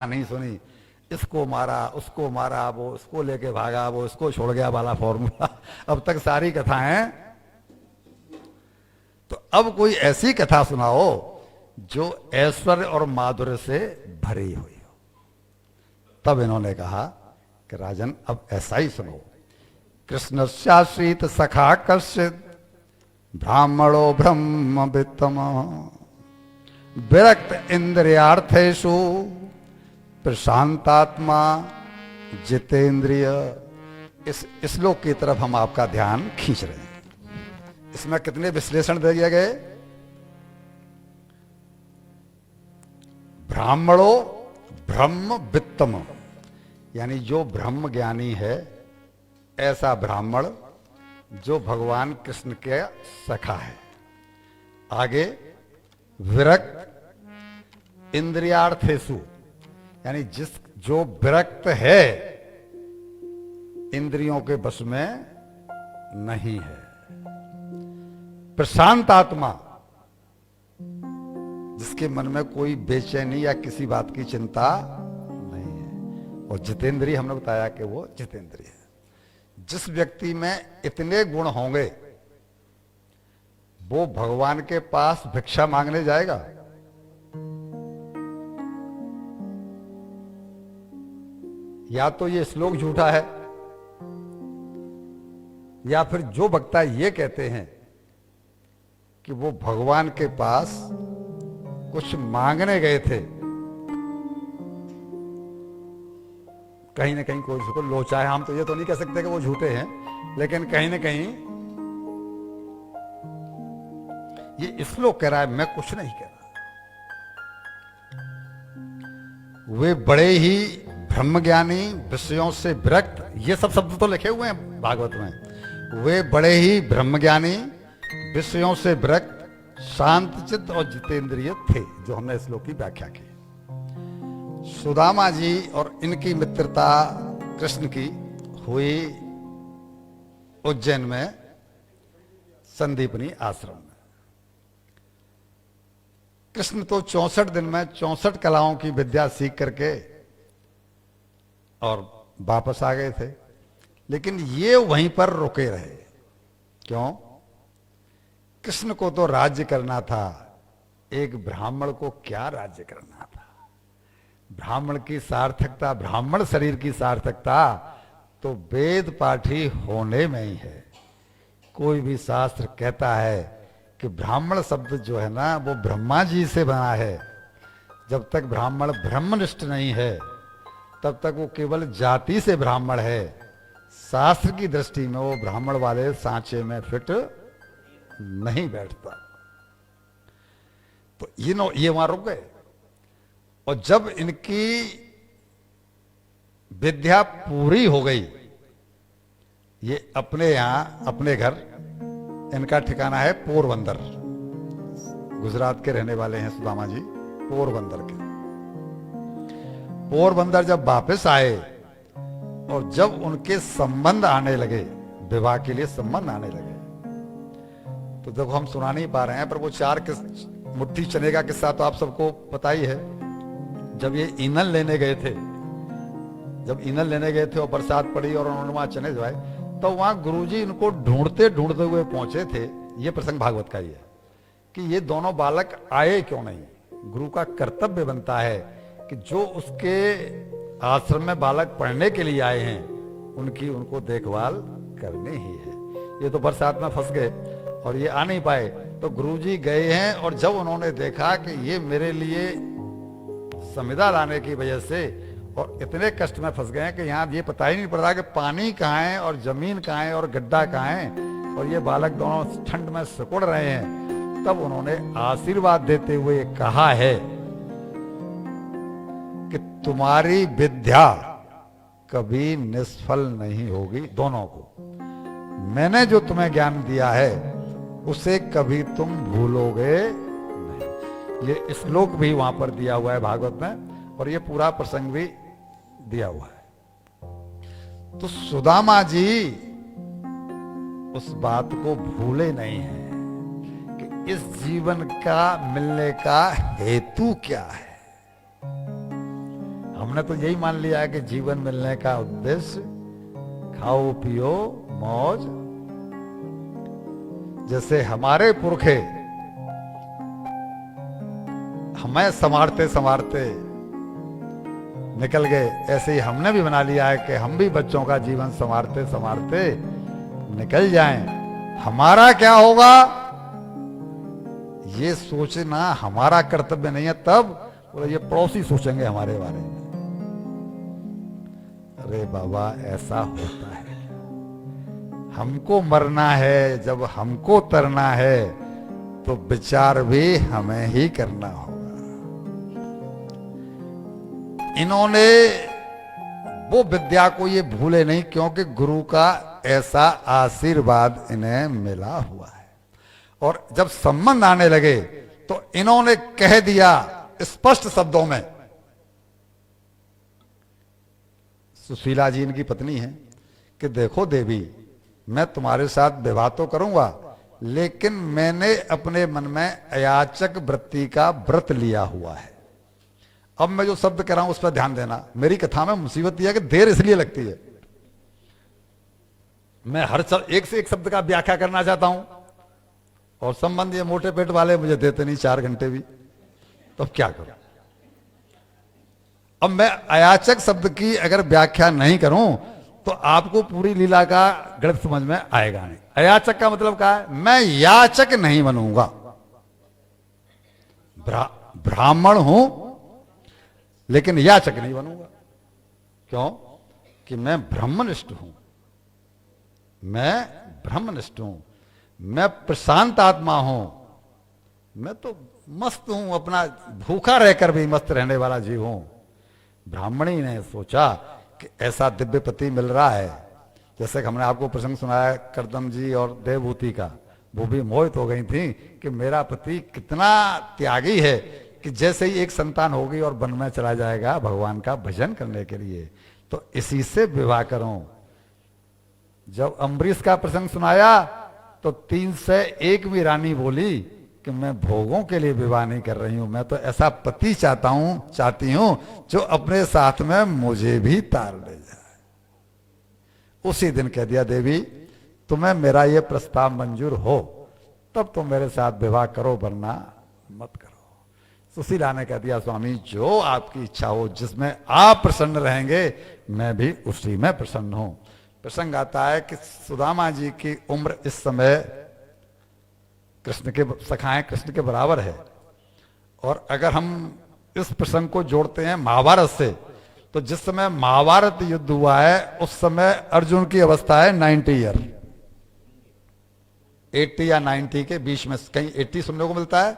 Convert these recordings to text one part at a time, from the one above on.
नहीं सुनी, इसको मारा उसको मारा, वो उसको लेके भागा, वो इसको छोड़ गया वाला फॉर्मूला अब तक सारी कथाएं। तो अब कोई ऐसी कथा सुनाओ जो ऐश्वर्य और माधुर्य से भरी हुई हो। तब इन्होंने कहा कि राजन अब ऐसा ही सुनो। कृष्ण शाश्रित सखा कश्चित ब्राह्मणो ब्रह्म वित्तम विरक्त इंद्रियार्थेषु प्रशांतात्मा जितेंद्रिय। इस श्लोक की तरफ हम आपका ध्यान खींच रहे हैं। इसमें कितने विश्लेषण दिए गए। ब्राह्मणो ब्रह्म वित्तम, यानी जो ब्रह्म ज्ञानी है ऐसा ब्राह्मण जो भगवान कृष्ण के सखा है। आगे विरक्त इंद्रियार्थेषु, यानी जो विरक्त है, इंद्रियों के बस में नहीं है। प्रशांत आत्मा, जिसके मन में कोई बेचैनी या किसी बात की चिंता नहीं है। और जितेंद्रिय हमने बताया कि वो जितेंद्रिय है। जिस व्यक्ति में इतने गुण होंगे वो भगवान के पास भिक्षा मांगने जाएगा? या तो ये श्लोक झूठा है, या फिर जो वक्ता ये कहते हैं कि वो भगवान के पास कुछ मांगने गए थे, कहीं ना कहीं कोई उसको लोचा है। हम तो ये तो नहीं कह सकते कि वो झूठे हैं, लेकिन कहीं ना कहीं ये श्लोक कह रहा है, मैं कुछ नहीं कह रहा। वे बड़े ही ब्रह्मज्ञानी, विषयों से विरक्त, ये सब शब्द तो लिखे हुए हैं भागवत में। वे बड़े ही ब्रह्मज्ञानी, विषयों से विरक्त, शांत चित्त और जितेंद्रिय थे, जो हमने श्लोक की व्याख्या की। सुदामा जी और इनकी मित्रता कृष्ण की हुई उज्जैन में संदीपनी आश्रम में। कृष्ण तो 64 दिन में 64 कलाओं की विद्या सीख करके और वापस आ गए थे, लेकिन ये वहीं पर रुके रहे। क्यों? कृष्ण को तो राज्य करना था, एक ब्राह्मण को क्या राज्य करना था। ब्राह्मण की सार्थकता, ब्राह्मण शरीर की सार्थकता तो वेद पाठी होने में ही है। कोई भी शास्त्र कहता है कि ब्राह्मण शब्द जो है ना वो ब्रह्मा जी से बना है। जब तक ब्राह्मण ब्रह्मनिष्ठ नहीं है तब तक वो केवल जाति से ब्राह्मण है। शास्त्र की दृष्टि में वो ब्राह्मण वाले सांचे में फिट नहीं बैठता। तो ये वहां रुक गए। और जब इनकी विद्या पूरी हो गई, ये अपने यहां अपने घर, इनका ठिकाना है पोरबंदर। गुजरात के रहने वाले हैं सुदामा जी, पोरबंदर के। पोरबंदर जब वापस आए और जब उनके संबंध आने लगे, विवाह के लिए संबंध आने लगे, तो देखो हम सुना नहीं पा रहे हैं, पर वो 4 मुट्ठी चने का किस्सा तो आप सबको पता ही है। जब ये ईंधन लेने गए थे, जब ईंधन लेने गए थे और बरसात पड़ी और उन्होंने वहां चने जवाए, तो वहां गुरुजी इनको ढूंढते ढूंढते हुए पहुंचे थे। ये प्रसंग भागवत का ही है कि ये दोनों बालक आए क्यों नहीं। गुरु का कर्तव्य बनता है कि जो उसके आश्रम में बालक पढ़ने के लिए आए हैं उनकी उनको देखभाल करनी ही है। ये तो बरसात में फंस गए और ये आ नहीं पाए, तो गुरुजी गए हैं। और जब उन्होंने देखा कि ये मेरे लिए संविदा लाने की वजह से और इतने कष्ट में फंस गए हैं कि यहाँ ये पता ही नहीं पड़ रहा कि पानी कहाँ है और जमीन कहाँ है और गड्ढा कहाँ है, और ये बालक दोनों ठंड में सिकुड़ रहे हैं, तब उन्होंने आशीर्वाद देते हुए कहा है कि तुम्हारी विद्या कभी निष्फल नहीं होगी। दोनों को मैंने जो तुम्हें ज्ञान दिया है उसे कभी तुम भूलोगे नहीं। ये श्लोक भी वहां पर दिया हुआ है भागवत में, और ये पूरा प्रसंग भी दिया हुआ है। तो सुदामा जी उस बात को भूले नहीं हैं कि इस जीवन का मिलने का हेतु क्या है। हमने तो यही मान लिया है कि जीवन मिलने का उद्देश्य खाओ पियो मौज। जैसे हमारे पुरखे हमें संवारते संवारते निकल गए, ऐसे ही हमने भी बना लिया है कि हम भी बच्चों का जीवन संवारते संवारते निकल जाएं। हमारा क्या होगा ये सोचना हमारा कर्तव्य नहीं है। तब ये पड़ोसी सोचेंगे हमारे बारे में। अरे बाबा ऐसा होता है, हमको मरना है, जब हमको तरना है तो विचार भी हमें ही करना होगा। इन्होंने वो विद्या को ये भूले नहीं, क्योंकि गुरु का ऐसा आशीर्वाद इन्हें मिला हुआ है। और जब संबंध आने लगे तो इन्होंने कह दिया स्पष्ट शब्दों में, सुशीला जी इनकी पत्नी है, कि देखो देवी, मैं तुम्हारे साथ विवाह तो करूंगा, लेकिन मैंने अपने मन में अयाचक वृत्ति का व्रत लिया हुआ है। अब मैं जो शब्द कह रहा हूं उस पर ध्यान देना। मेरी कथा में मुसीबत यह है कि देर इसलिए लगती है, मैं हर एक से एक शब्द का व्याख्या करना चाहता हूं, और संबंध ये मोटे पेट वाले मुझे देते नहीं 4 घंटे भी, तो अब क्या करूं। अब मैं अयाचक शब्द की अगर व्याख्या नहीं करूं तो आपको पूरी लीला का गणित समझ में आएगा नहीं। अयाचक का मतलब क्या है? मैं याचक नहीं बनूंगा। ब्राह्मण हूं लेकिन याचक नहीं बनूंगा। क्यों? कि मैं ब्रह्मनिष्ठ हूं, मैं ब्रह्मनिष्ठ हूं, मैं प्रशांत आत्मा हूं, मैं तो मस्त हूं, अपना भूखा रहकर भी मस्त रहने वाला जीव हूं। ब्राह्मणी ने सोचा कि ऐसा दिव्य पति मिल रहा है, जैसे कि हमने आपको प्रसंग सुनाया करदम जी और देवभूति का, वो भी मोहित हो गई थी कि मेरा पति कितना त्यागी है कि जैसे ही एक संतान होगी और वन में चला जाएगा भगवान का भजन करने के लिए, तो इसी से विवाह करूं। जब अम्बरीश का प्रसंग सुनाया तो 3 से 1 भी रानी बोली कि मैं भोगों के लिए विवाह नहीं कर रही हूं, मैं तो ऐसा पति चाहती हूं जो अपने साथ में मुझे भी तार ले जाए। उसी दिन कह दिया, देवी तुम्हें मेरा ये प्रस्ताव मंजूर हो तब तो मेरे साथ विवाह करो, वरना मत करो। सुशीला ने कह दिया, स्वामी जो आपकी इच्छा हो, जिसमें आप प्रसन्न रहेंगे मैं भी उसी में प्रसन्न हूं। प्रसंग आता है कि सुदामा जी की उम्र इस समय कृष्ण के सखाएं कृष्ण के बराबर है, और अगर हम इस प्रसंग को जोड़ते हैं महाभारत से, तो जिस समय महाभारत युद्ध हुआ है उस समय अर्जुन की अवस्था है 90 ईयर, 80 या 90 के बीच में, कहीं 80 सुनने को मिलता है,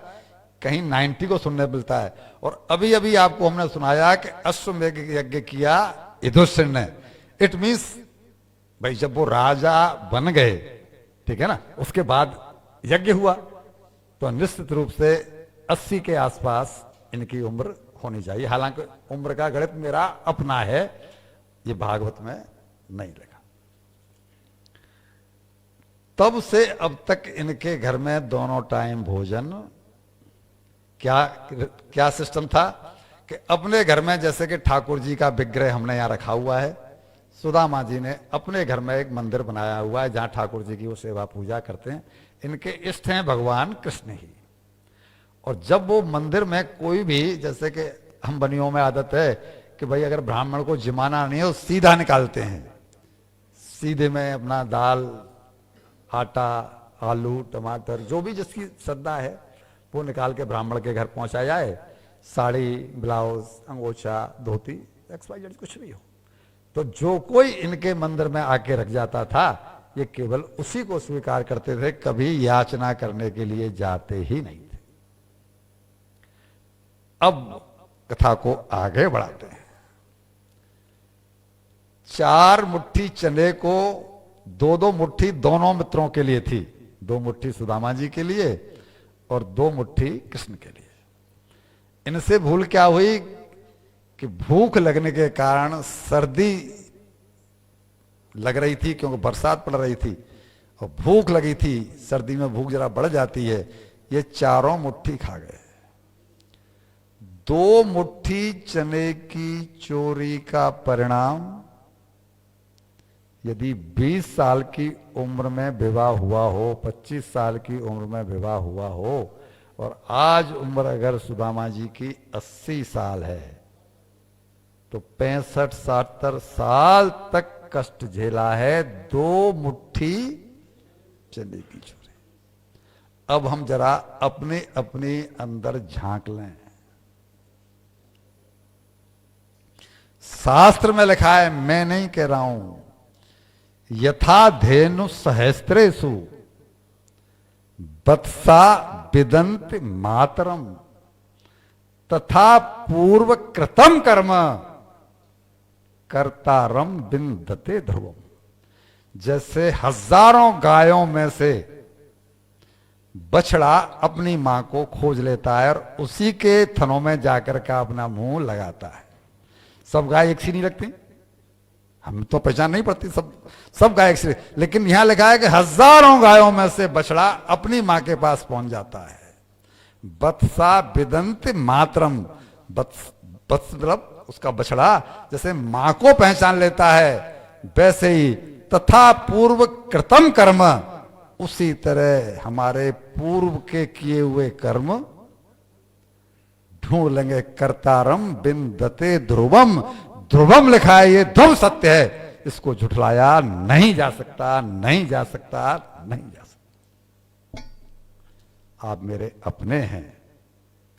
कहीं 90 को सुनने मिलता है। और अभी अभी आपको हमने सुनाया कि अश्वमेध यज्ञ किया युधिष्ठिर ने। इट मीन्स भाई जब वो राजा बन गए, ठीक है ना, उसके बाद यज्ञ हुआ, तो निश्चित रूप से 80 के आसपास इनकी उम्र होनी चाहिए। हालांकि उम्र का गणित मेरा अपना है, ये भागवत में नहीं लगा। तब से अब तक इनके घर में दोनों टाइम भोजन, क्या सिस्टम था कि अपने घर में जैसे कि ठाकुर जी का विग्रह हमने यहां रखा हुआ है, सुदामा जी ने अपने घर में एक मंदिर बनाया हुआ है जहां ठाकुर जी की वो सेवा पूजा करते हैं। इनके इष्ट हैं भगवान कृष्ण ही। और जब वो मंदिर में कोई भी, जैसे कि हम बनियों में आदत है कि भाई अगर ब्राह्मण को जिमाना नहीं है तो सीधा निकालते हैं, सीधे में अपना दाल, आटा, आलू, टमाटर, जो भी जिसकी श्रद्धा है वो निकाल के ब्राह्मण के घर पहुंचा जाए। साड़ी, ब्लाउज, अंगोछा, धोती, XYZ कुछ भी हो, तो जो कोई इनके मंदिर में आके रख जाता था, ये केवल उसी को स्वीकार करते थे, कभी याचना करने के लिए जाते ही नहीं थे। अब कथा को आगे बढ़ाते हैं। 4 मुट्ठी चने को 2-2 मुट्ठी दोनों मित्रों के लिए थी, 2 मुट्ठी सुदामा जी के लिए और 2 मुट्ठी कृष्ण के लिए। इनसे भूल क्या हुई कि भूख लगने के कारण, सर्दी लग रही थी क्योंकि बरसात पड़ रही थी, और भूख लगी थी, सर्दी में भूख जरा बढ़ जाती है, ये 4 मुट्ठी खा गए। दो मुट्ठी चने की चोरी का परिणाम यदि 20 साल की उम्र में विवाह हुआ हो, 25 साल की उम्र में विवाह हुआ हो, और आज उम्र अगर सुदामा जी की 80 साल है, तो 65-70 साल तक कष्ट झेला है दो मुट्ठी चने की चोरी। अब हम जरा अपने अपने अंदर झांक लें। शास्त्र में लिखा है, मैं नहीं कह रहा हूं, यथा धेनु सहस्त्रेषु वत्सा विदन्ति मातरम तथा पूर्व कृतम कर्म कर्तारम विन्दते ध्रुवम। जैसे हजारों गायों में से बछड़ा अपनी मां को खोज लेता है और उसी के थनों में जाकर का अपना मुंह लगाता है। सब गाय एक सी नहीं लगती, हम तो पहचान नहीं पड़ती, सब गाय एक सी, लेकिन यहां लिखा है कि हजारों गायों में से बछड़ा अपनी मां के पास पहुंच जाता है। वत्सा विदंत मातरम, वत्स मतलब उसका बछड़ा जैसे मां को पहचान लेता है, वैसे ही तथा पूर्व कृतम कर्म, उसी तरह हमारे पूर्व के किए हुए कर्म ढूंढ लेंगे। कर्तारम विन्दते ध्रुवम, ध्रुवम लिखा है, ये ध्रुव सत्य है, इसको झुठलाया नहीं जा सकता, नहीं जा सकता, नहीं जा सकता। आप मेरे अपने हैं,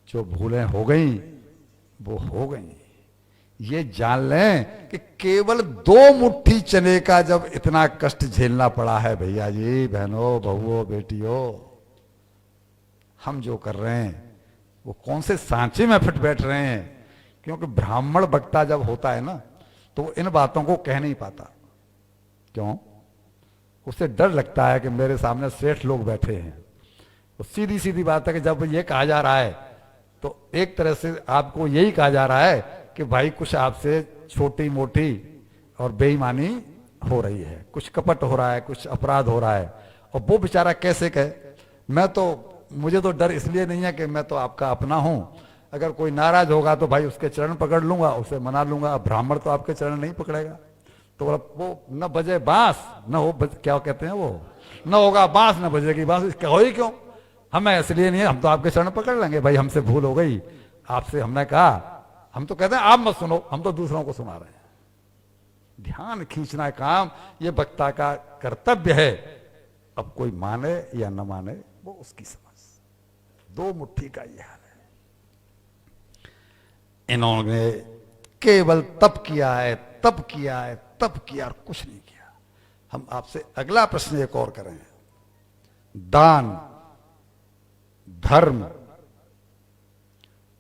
जो भूलें हो गई वो हो गई। ये जान लें कि केवल दो मुट्ठी चने का जब इतना कष्ट झेलना पड़ा है, भैया जी, बहनों, बहुओं, बेटियों, हम जो कर रहे हैं वो कौन से सांचे में फिट बैठ रहे हैं। क्योंकि ब्राह्मण वक्ता जब होता है ना, तो वो इन बातों को कह नहीं पाता। क्यों? उसे डर लगता है कि मेरे सामने सेठ लोग बैठे हैं। तो सीधी सीधी बात है कि जब ये कहा जा रहा है, तो एक तरह से आपको यही कहा जा रहा है कि भाई कुछ आपसे छोटी मोटी और बेईमानी हो रही है, कुछ कपट हो रहा है, कुछ अपराध हो रहा है। और वो बेचारा कैसे कहे, मुझे तो डर इसलिए नहीं है कि मैं तो आपका अपना हूं, अगर कोई नाराज होगा तो भाई उसके चरण पकड़ लूंगा, उसे मना लूंगा। ब्राह्मण तो आपके चरण नहीं पकड़ेगा। तो वो न बजे बांस न हो क्या कहते हैं, वो न होगा बांस न बजेगी बांस, हो ही क्यों, हमें इसलिए नहीं है, हम तो आपके चरण पकड़ लेंगे। भाई हमसे भूल हो गई, आपसे हमने कहा, हम तो कहते हैं आप मत सुनो, हम तो दूसरों को सुना रहे हैं। ध्यान खींचना काम ये वक्ता का कर्तव्य है। अब कोई माने या न माने वो उसकी समझ। दो मुट्ठी का ये हाल है। इन्होंने केवल तप किया है, तप किया है, तप किया और कुछ नहीं किया। हम आपसे अगला प्रश्न एक और करें। दान, धर्म,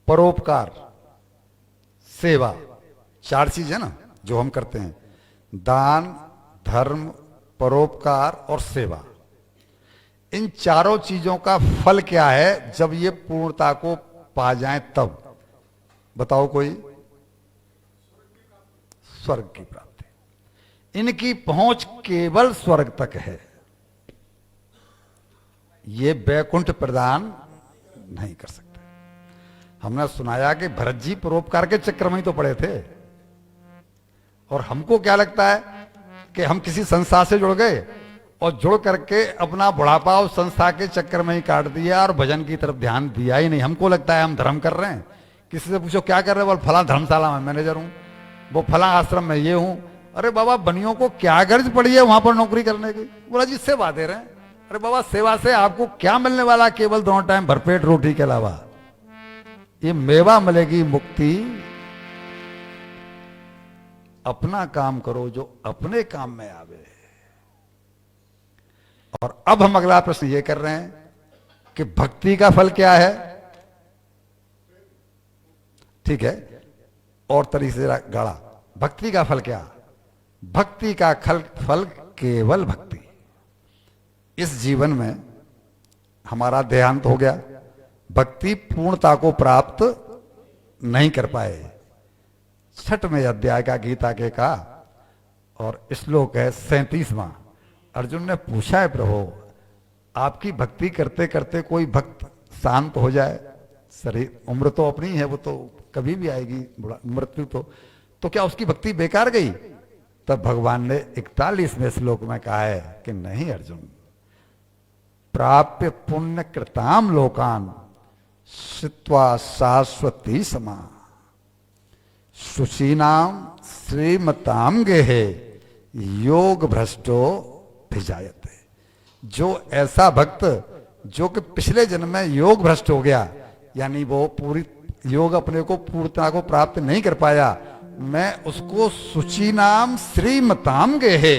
परोपकार, सेवा, चार चीज है ना जो हम करते हैं। दान, धर्म, परोपकार और सेवा। इन चारों चीजों का फल क्या है जब ये पूर्णता को पा जाएं तब? बताओ कोई? स्वर्ग की प्राप्ति। इनकी पहुंच केवल स्वर्ग तक है, ये वैकुंठ प्रदान नहीं कर सकते। हमने सुनाया कि भरत जी परोपकार के चक्कर में ही तो पड़े थे, और हमको क्या लगता है कि हम किसी संस्था से जुड़ गए और जुड़ करके अपना बुढ़ापा उस संस्था के चक्कर में ही काट दिया और भजन की तरफ ध्यान दिया ही नहीं। हमको लगता है हम धर्म कर रहे हैं। किसी से पूछो क्या कर रहे हो, बोल फला धर्मशाला में मैनेजर हूं, वो फला आश्रम में ये हूं। अरे बाबा, बनियों को क्या गर्ज पड़ी है वहां पर नौकरी करने की? बोला जी सेवा दे रहे हैं। अरे बाबा, सेवा से आपको क्या मिलने वाला? केवल दोनों टाइम भरपेट रोटी के अलावा ये मेवा मिलेगी मुक्ति। अपना काम करो जो अपने काम में आवे। और अब हम अगला प्रश्न ये कर रहे हैं कि भक्ति का फल क्या है? ठीक है, और तरीके से गाड़ा। भक्ति का फल क्या? भक्ति का फल केवल भक्ति। इस जीवन में हमारा देहांत हो गया, भक्ति पूर्णता को प्राप्त नहीं कर पाए। 6वें अध्याय का गीता के का और श्लोक है 37वां। अर्जुन ने पूछा है, प्रभु आपकी भक्ति करते करते कोई भक्त शांत हो जाए, शरीर, उम्र तो अपनी है, वो तो कभी भी आएगी, बुढ़ा मृत्यु तो क्या उसकी भक्ति बेकार गई? तब भगवान ने 41वें श्लोक में कहा है कि नहीं अर्जुन, प्राप्य पुण्य कृताम लोकान श्रुत्वा शाश्वती समा शुचीनाम श्रीमताम गेहे योग भ्रष्टो भिजायते। जो ऐसा भक्त जो कि पिछले जन्म में योग भ्रष्ट हो गया, यानी वो पूरी योग अपने को पूर्णता को प्राप्त नहीं कर पाया, मैं उसको सुचीनाम श्रीमताम गेहे,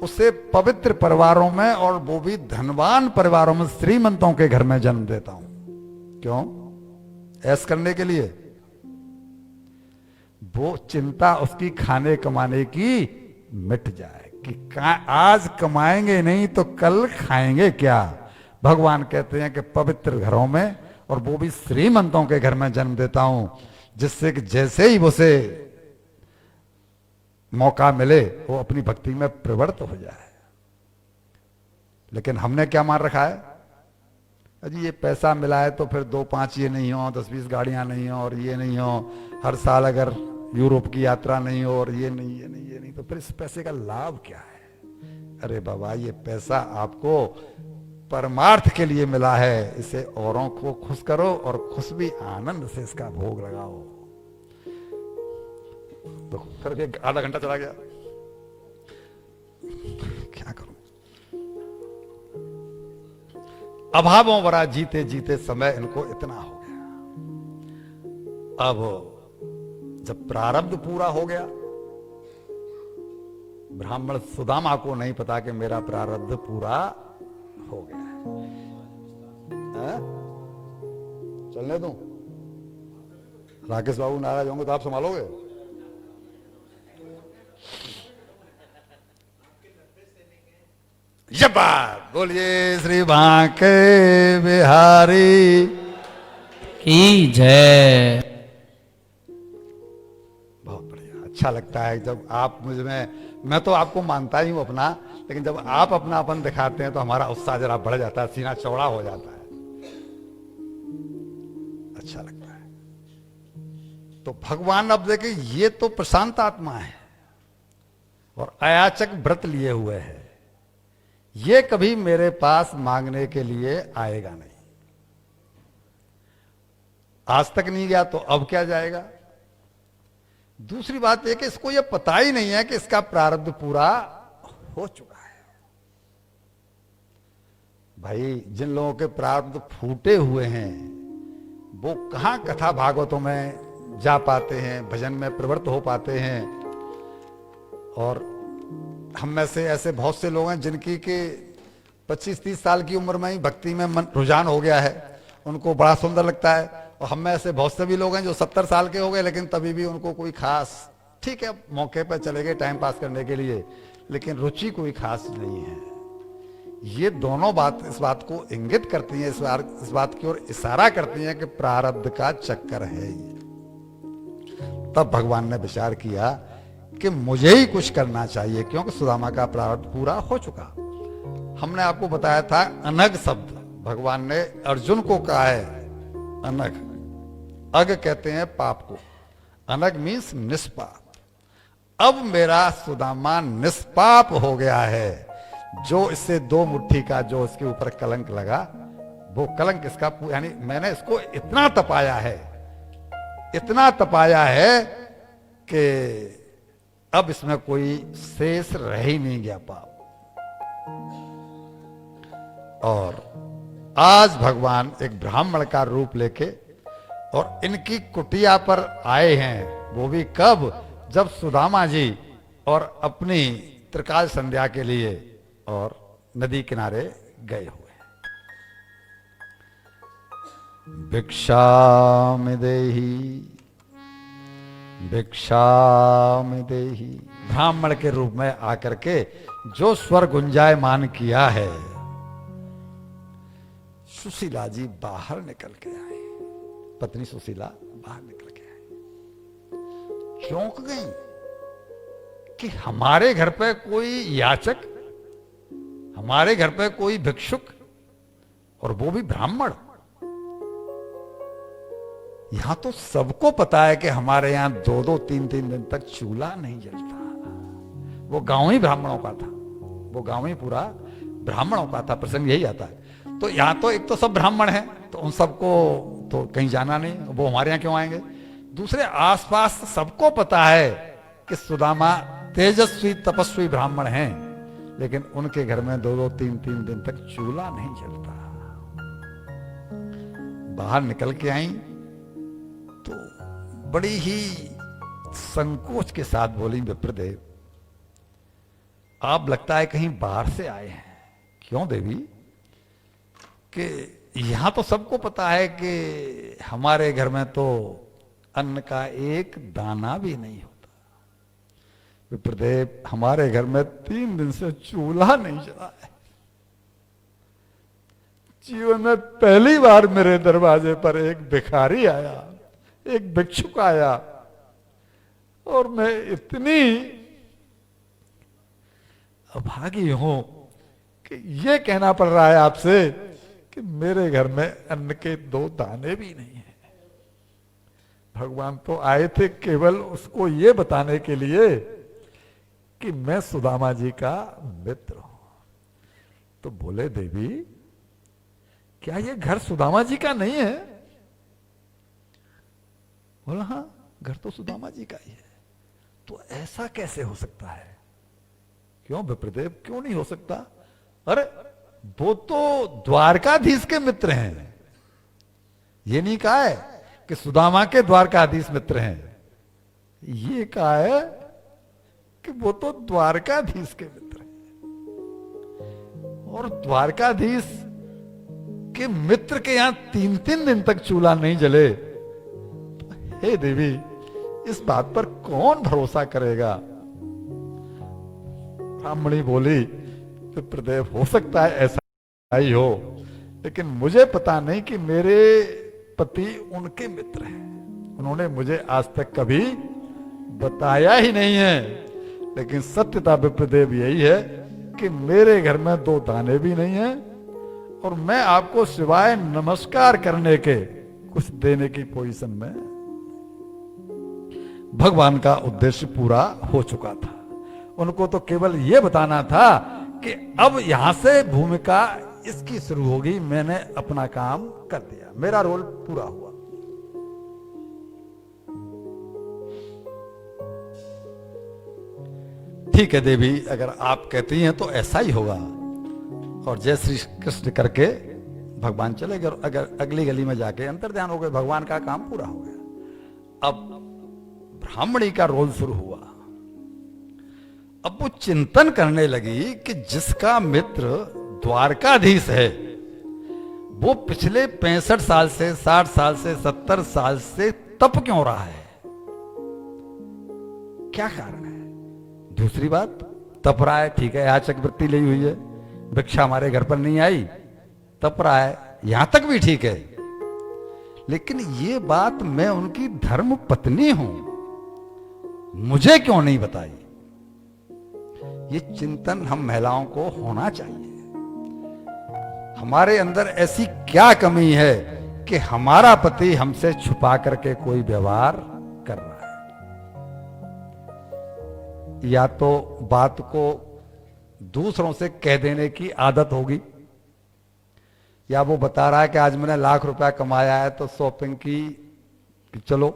उसे पवित्र परिवारों में और वो भी धनवान परिवारों में, श्रीमंतों के घर में जन्म देता हूं। क्यों? ऐस करने के लिए। वो चिंता उसकी खाने कमाने की मिट जाए कि आज कमाएंगे नहीं तो कल खाएंगे क्या। भगवान कहते हैं कि पवित्र घरों में और वो भी श्रीमंतों के घर में जन्म देता हूं, जिससे कि जैसे ही उसे मौका मिले वो अपनी भक्ति में प्रवृत्त हो जाए। लेकिन हमने क्या मान रखा है, अजी ये पैसा मिला है तो फिर 2-5 ये नहीं हो, 10-20 गाड़ियां नहीं हो, और ये नहीं हो, हर साल अगर यूरोप की यात्रा नहीं हो, और ये नहीं, तो फिर इस पैसे का लाभ क्या है? अरे बाबा, ये पैसा आपको परमार्थ के लिए मिला है, इसे औरों को खुश करो और खुश भी आनंद से इसका भोग लगाओ। तो फिर आधा घंटा चला गया, क्या करूं? अभावों भरा जीते जीते समय इनको इतना हो गया। अब जब प्रारब्ध पूरा हो गया, ब्राह्मण सुदामा को नहीं पता कि मेरा प्रारब्ध पूरा हो गया है। चलने दूं? राकेश बाबू नाराज होंगे तो आप संभालोगे? ये बात बोलिए श्री बांके बिहारी की जय। बहुत बढ़िया, अच्छा लगता है जब आप मुझ में, मैं तो आपको मानता ही हूं अपना, लेकिन जब आप अपनापन दिखाते हैं तो हमारा उत्साह जरा बढ़ जाता है, सीना चौड़ा हो जाता है, अच्छा लगता है। तो भगवान अब देखे, ये तो प्रशांत आत्मा है और अयाचक व्रत लिए हुए है, ये कभी मेरे पास मांगने के लिए आएगा नहीं। आज तक नहीं गया तो अब क्या जाएगा? दूसरी बात यह कि इसको यह पता ही नहीं है कि इसका प्रारब्ध पूरा हो चुका है। भाई, जिन लोगों के प्रारब्ध फूटे हुए हैं वो कहां कथा भागवतों में जा पाते हैं, भजन में प्रवृत्त हो पाते हैं। और हम में से ऐसे बहुत से लोग हैं जिनकी के 25-30 साल की उम्र में ही भक्ति में रुझान हो गया है, उनको बड़ा सुंदर लगता है। और हम में ऐसे बहुत से भी लोग हैं जो 70 साल के हो गए, लेकिन तभी भी उनको कोई खास, ठीक है मौके पर चले गए टाइम पास करने के लिए, लेकिन रुचि कोई खास नहीं है। ये दोनों बात इस बात को इंगित करती हैं, इस बात की ओर इशारा करती हैं कि प्रारब्ध का चक्कर है ये। तब भगवान ने विचार किया कि मुझे ही कुछ करना चाहिए, क्योंकि सुदामा का प्रारब्ध पूरा हो चुका। हमने आपको बताया था अनग शब्द भगवान ने अर्जुन को कहा है। अनग, अग कहते हैं पाप को, अनग मीन्स निष्पाप। अब मेरा सुदामा निष्पाप हो गया है। जो इससे 2 मुट्ठी का जो इसके ऊपर कलंक लगा, वो कलंक इसका, यानी मैंने इसको इतना तपाया है, इतना तपाया है कि अब इसमें कोई शेष रह ही नहीं गया पाप। और आज भगवान एक ब्राह्मण का रूप लेके और इनकी कुटिया पर आए हैं। वो भी कब? जब सुदामा जी और अपनी त्रिकाल संध्या के लिए और नदी किनारे गए हुए। भिक्षामि देहि भिक्षामि देहि, ब्राह्मण के रूप में आकर के जो स्वर गुंजायमान किया है। सुशीला जी बाहर निकल के आए, पत्नी सुशीला बाहर निकल के आई, चौंक गई कि हमारे घर पे कोई याचक, हमारे घर पे कोई भिक्षुक, और वो भी ब्राह्मण। यहां तो सबको पता है कि हमारे यहां 2-2 3-3 दिन तक चूल्हा नहीं जलता। वो गांव ही ब्राह्मणों का था, वो गांव ही पूरा ब्राह्मणों का था। प्रसंग यही आता है। तो यहां तो एक तो सब ब्राह्मण हैं, तो उन सबको तो कहीं जाना नहीं, वो हमारे यहां क्यों आएंगे। दूसरे आसपास सबको पता है कि सुदामा तेजस्वी तपस्वी ब्राह्मण हैं, लेकिन उनके घर में 2-2 3-3 दिन तक चूल्हा नहीं जलता। बाहर निकल के आई तो बड़ी ही संकोच के साथ बोली, विप्रदेव आप लगता है कहीं बाहर से आए हैं। क्यों देवी? कि यहां तो सबको पता है कि हमारे घर में तो अन्न का एक दाना भी नहीं होता। विप्रदेव हमारे घर में 3 दिन से चूल्हा नहीं जला है। जीवन में पहली बार मेरे दरवाजे पर एक भिखारी आया, एक भिक्षुक आया, और मैं इतनी अभागी हूं कि ये कहना पड़ रहा है आपसे कि मेरे घर में अन्न के 2 दाने भी नहीं है। भगवान तो आए थे केवल उसको ये बताने के लिए कि मैं सुदामा जी का मित्र हूं। तो बोले, देवी क्या ये घर सुदामा जी का नहीं है? बोला, हाँ घर तो सुदामा जी का ही है। तो ऐसा कैसे हो सकता है? क्यों विप्रदेव, क्यों नहीं हो सकता? अरे वो तो द्वारकाधीश के मित्र हैं। ये नहीं कहा है कि सुदामा के द्वारकाधीश मित्र हैं, ये कहा है कि वो तो द्वारकाधीश के मित्र हैं। और द्वारकाधीश के मित्र के यहां 3-3 दिन तक चूल्हा नहीं जले। हे देवी, इस बात पर कौन भरोसा करेगा? ब्राह्मणी बोली, विप्रदेव हो सकता है ऐसा ही हो, लेकिन मुझे पता नहीं कि मेरे पति उनके मित्र हैं। उन्होंने मुझे आज तक कभी बताया ही नहीं है। लेकिन सत्यता विप्रदेव यही है कि मेरे घर में 2 दाने भी नहीं है, और मैं आपको सिवाय नमस्कार करने के कुछ देने की पोजीशन में। भगवान का उद्देश्य पूरा हो चुका था। उनको तो केवल यह बताना था कि अब यहां से भूमिका इसकी शुरू होगी। मैंने अपना काम कर दिया, मेरा रोल पूरा हुआ। ठीक है देवी, अगर आप कहती हैं तो ऐसा ही होगा। और जय श्री कृष्ण करके भगवान चले गए। और अगर अगली गली में जाके अंतर्ध्यान हो गए, भगवान का काम पूरा हो गया। अब ब्राह्मणी का रोल शुरू हुआ। अब वो चिंतन करने लगी कि जिसका मित्र द्वारकाधीश है, वो पिछले 65 साल से, 60 साल से, 70 साल से तप क्यों रहा है? क्या कारण है? दूसरी बात, तप रहा है, ठीक है, याचक वृत्ति ली हुई है, भिक्षा हमारे घर पर नहीं आई, तप रहा है, यहां तक भी ठीक है। लेकिन ये बात मैं उनकी धर्म पत्नी हूं, मुझे क्यों नहीं बताई? ये चिंतन हम महिलाओं को होना चाहिए। हमारे अंदर ऐसी क्या कमी है कि हमारा पति हमसे छुपा करके कोई व्यवहार कर रहा है? या तो बात को दूसरों से कह देने की आदत होगी, या वो बता रहा है कि आज मैंने लाख रुपया कमाया है तो शॉपिंग की, चलो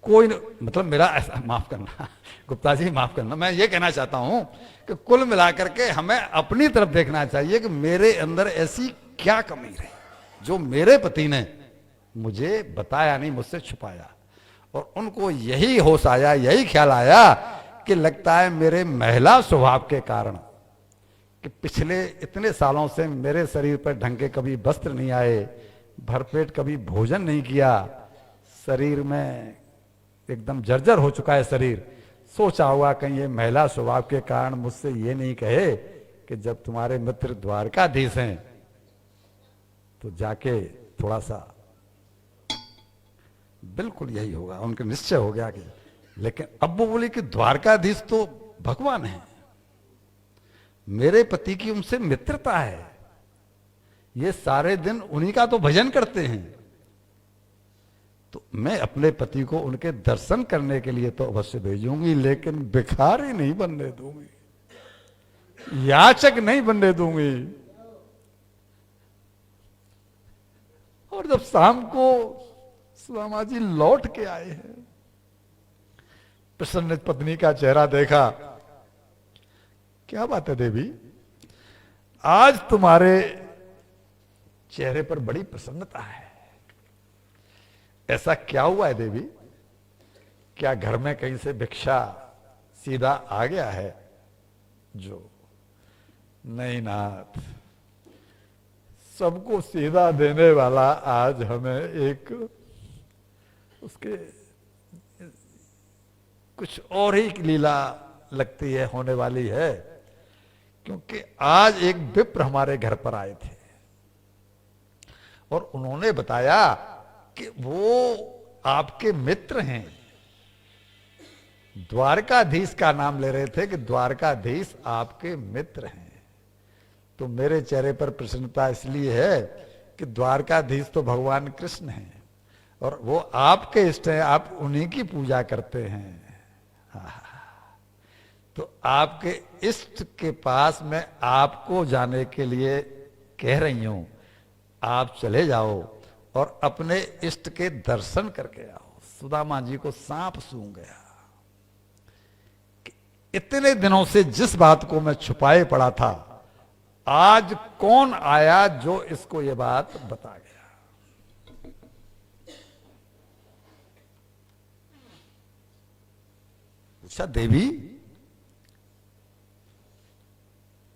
कोई मतलब मेरा ऐसा, माफ करना गुप्ता जी, माफ करना, मैं ये कहना चाहता हूं कि कुल मिलाकर के हमें अपनी तरफ देखना चाहिए कि मेरे अंदर ऐसी क्या कमी रही जो मेरे पति ने मुझे बताया नहीं, मुझसे छुपाया। और उनको यही होश आया, यही ख्याल आया कि लगता है मेरे महिला स्वभाव के कारण कि पिछले इतने सालों से मेरे शरीर पर ढंग के कभी वस्त्र नहीं आए, भरपेट कभी भोजन नहीं किया, शरीर में एकदम जर्जर हो चुका है शरीर। सोचा हुआ कहीं ये महिला स्वभाव के कारण मुझसे ये नहीं कहे कि जब तुम्हारे मित्र द्वारकाधीश हैं तो जाके थोड़ा सा, बिल्कुल यही होगा, उनका निश्चय हो गया कि। लेकिन अब वो बोले कि द्वारकाधीश तो भगवान है, मेरे पति की उनसे मित्रता है, ये सारे दिन उन्हीं का तो भजन करते हैं, तो मैं अपने पति को उनके दर्शन करने के लिए तो अवश्य भेजूंगी, लेकिन भिखारी नहीं बनने दूंगी, याचक नहीं बनने दूंगी। और जब शाम को सुदामा जी लौट के आए हैं, प्रसन्न पत्नी का चेहरा देखा। क्या बात है देवी, आज तुम्हारे चेहरे पर बड़ी प्रसन्नता है, ऐसा क्या हुआ है देवी? क्या घर में कहीं से भिक्षा सीधा आ गया है? जो नहीं नाथ, सबको सीधा देने वाला आज हमें एक उसके कुछ और ही लीला लगती है, होने वाली है। क्योंकि आज एक विप्र हमारे घर पर आए थे और उन्होंने बताया कि वो आपके मित्र हैं, द्वारकाधीश का नाम ले रहे थे कि द्वारकाधीश आपके मित्र हैं। तो मेरे चेहरे पर प्रसन्नता इसलिए है कि द्वारकाधीश तो भगवान कृष्ण हैं और वो आपके इष्ट हैं, आप उन्हीं की पूजा करते हैं। तो आपके इष्ट के पास मैं आपको जाने के लिए कह रही हूं, आप चले जाओ और अपने इष्ट के दर्शन करके आओ। सुदामा जी को सांप सूंघ गया कि इतने दिनों से जिस बात को मैं छुपाए पड़ा था, आज कौन आया जो इसको ये बात बता गया। पूछा देवी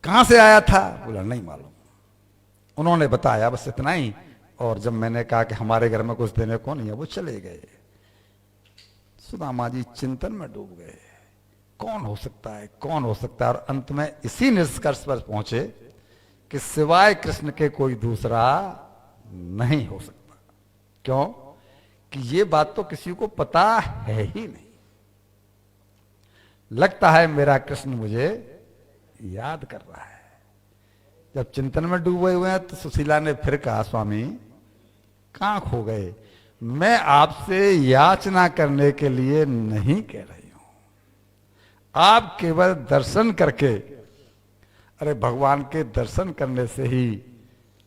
कहां से आया था? बोला नहीं मालूम। उन्होंने बताया बस इतना ही, और जब मैंने कहा कि हमारे घर में कुछ देने को नहीं है, वो चले गए। सुदामा जी चिंतन में डूब गए, कौन हो सकता है, कौन हो सकता है। और अंत में इसी निष्कर्ष पर पहुंचे कि सिवाय कृष्ण के कोई दूसरा नहीं हो सकता। क्यों? कि ये बात तो किसी को पता है ही नहीं। लगता है मेरा कृष्ण मुझे याद कर रहा है। जब चिंतन में डूबे हुए हैं तो सुशीला ने फिर कहा, स्वामी कहां खो गए? मैं आपसे याचना करने के लिए नहीं कह रही हूं, आप केवल दर्शन करके, अरे भगवान के दर्शन करने से ही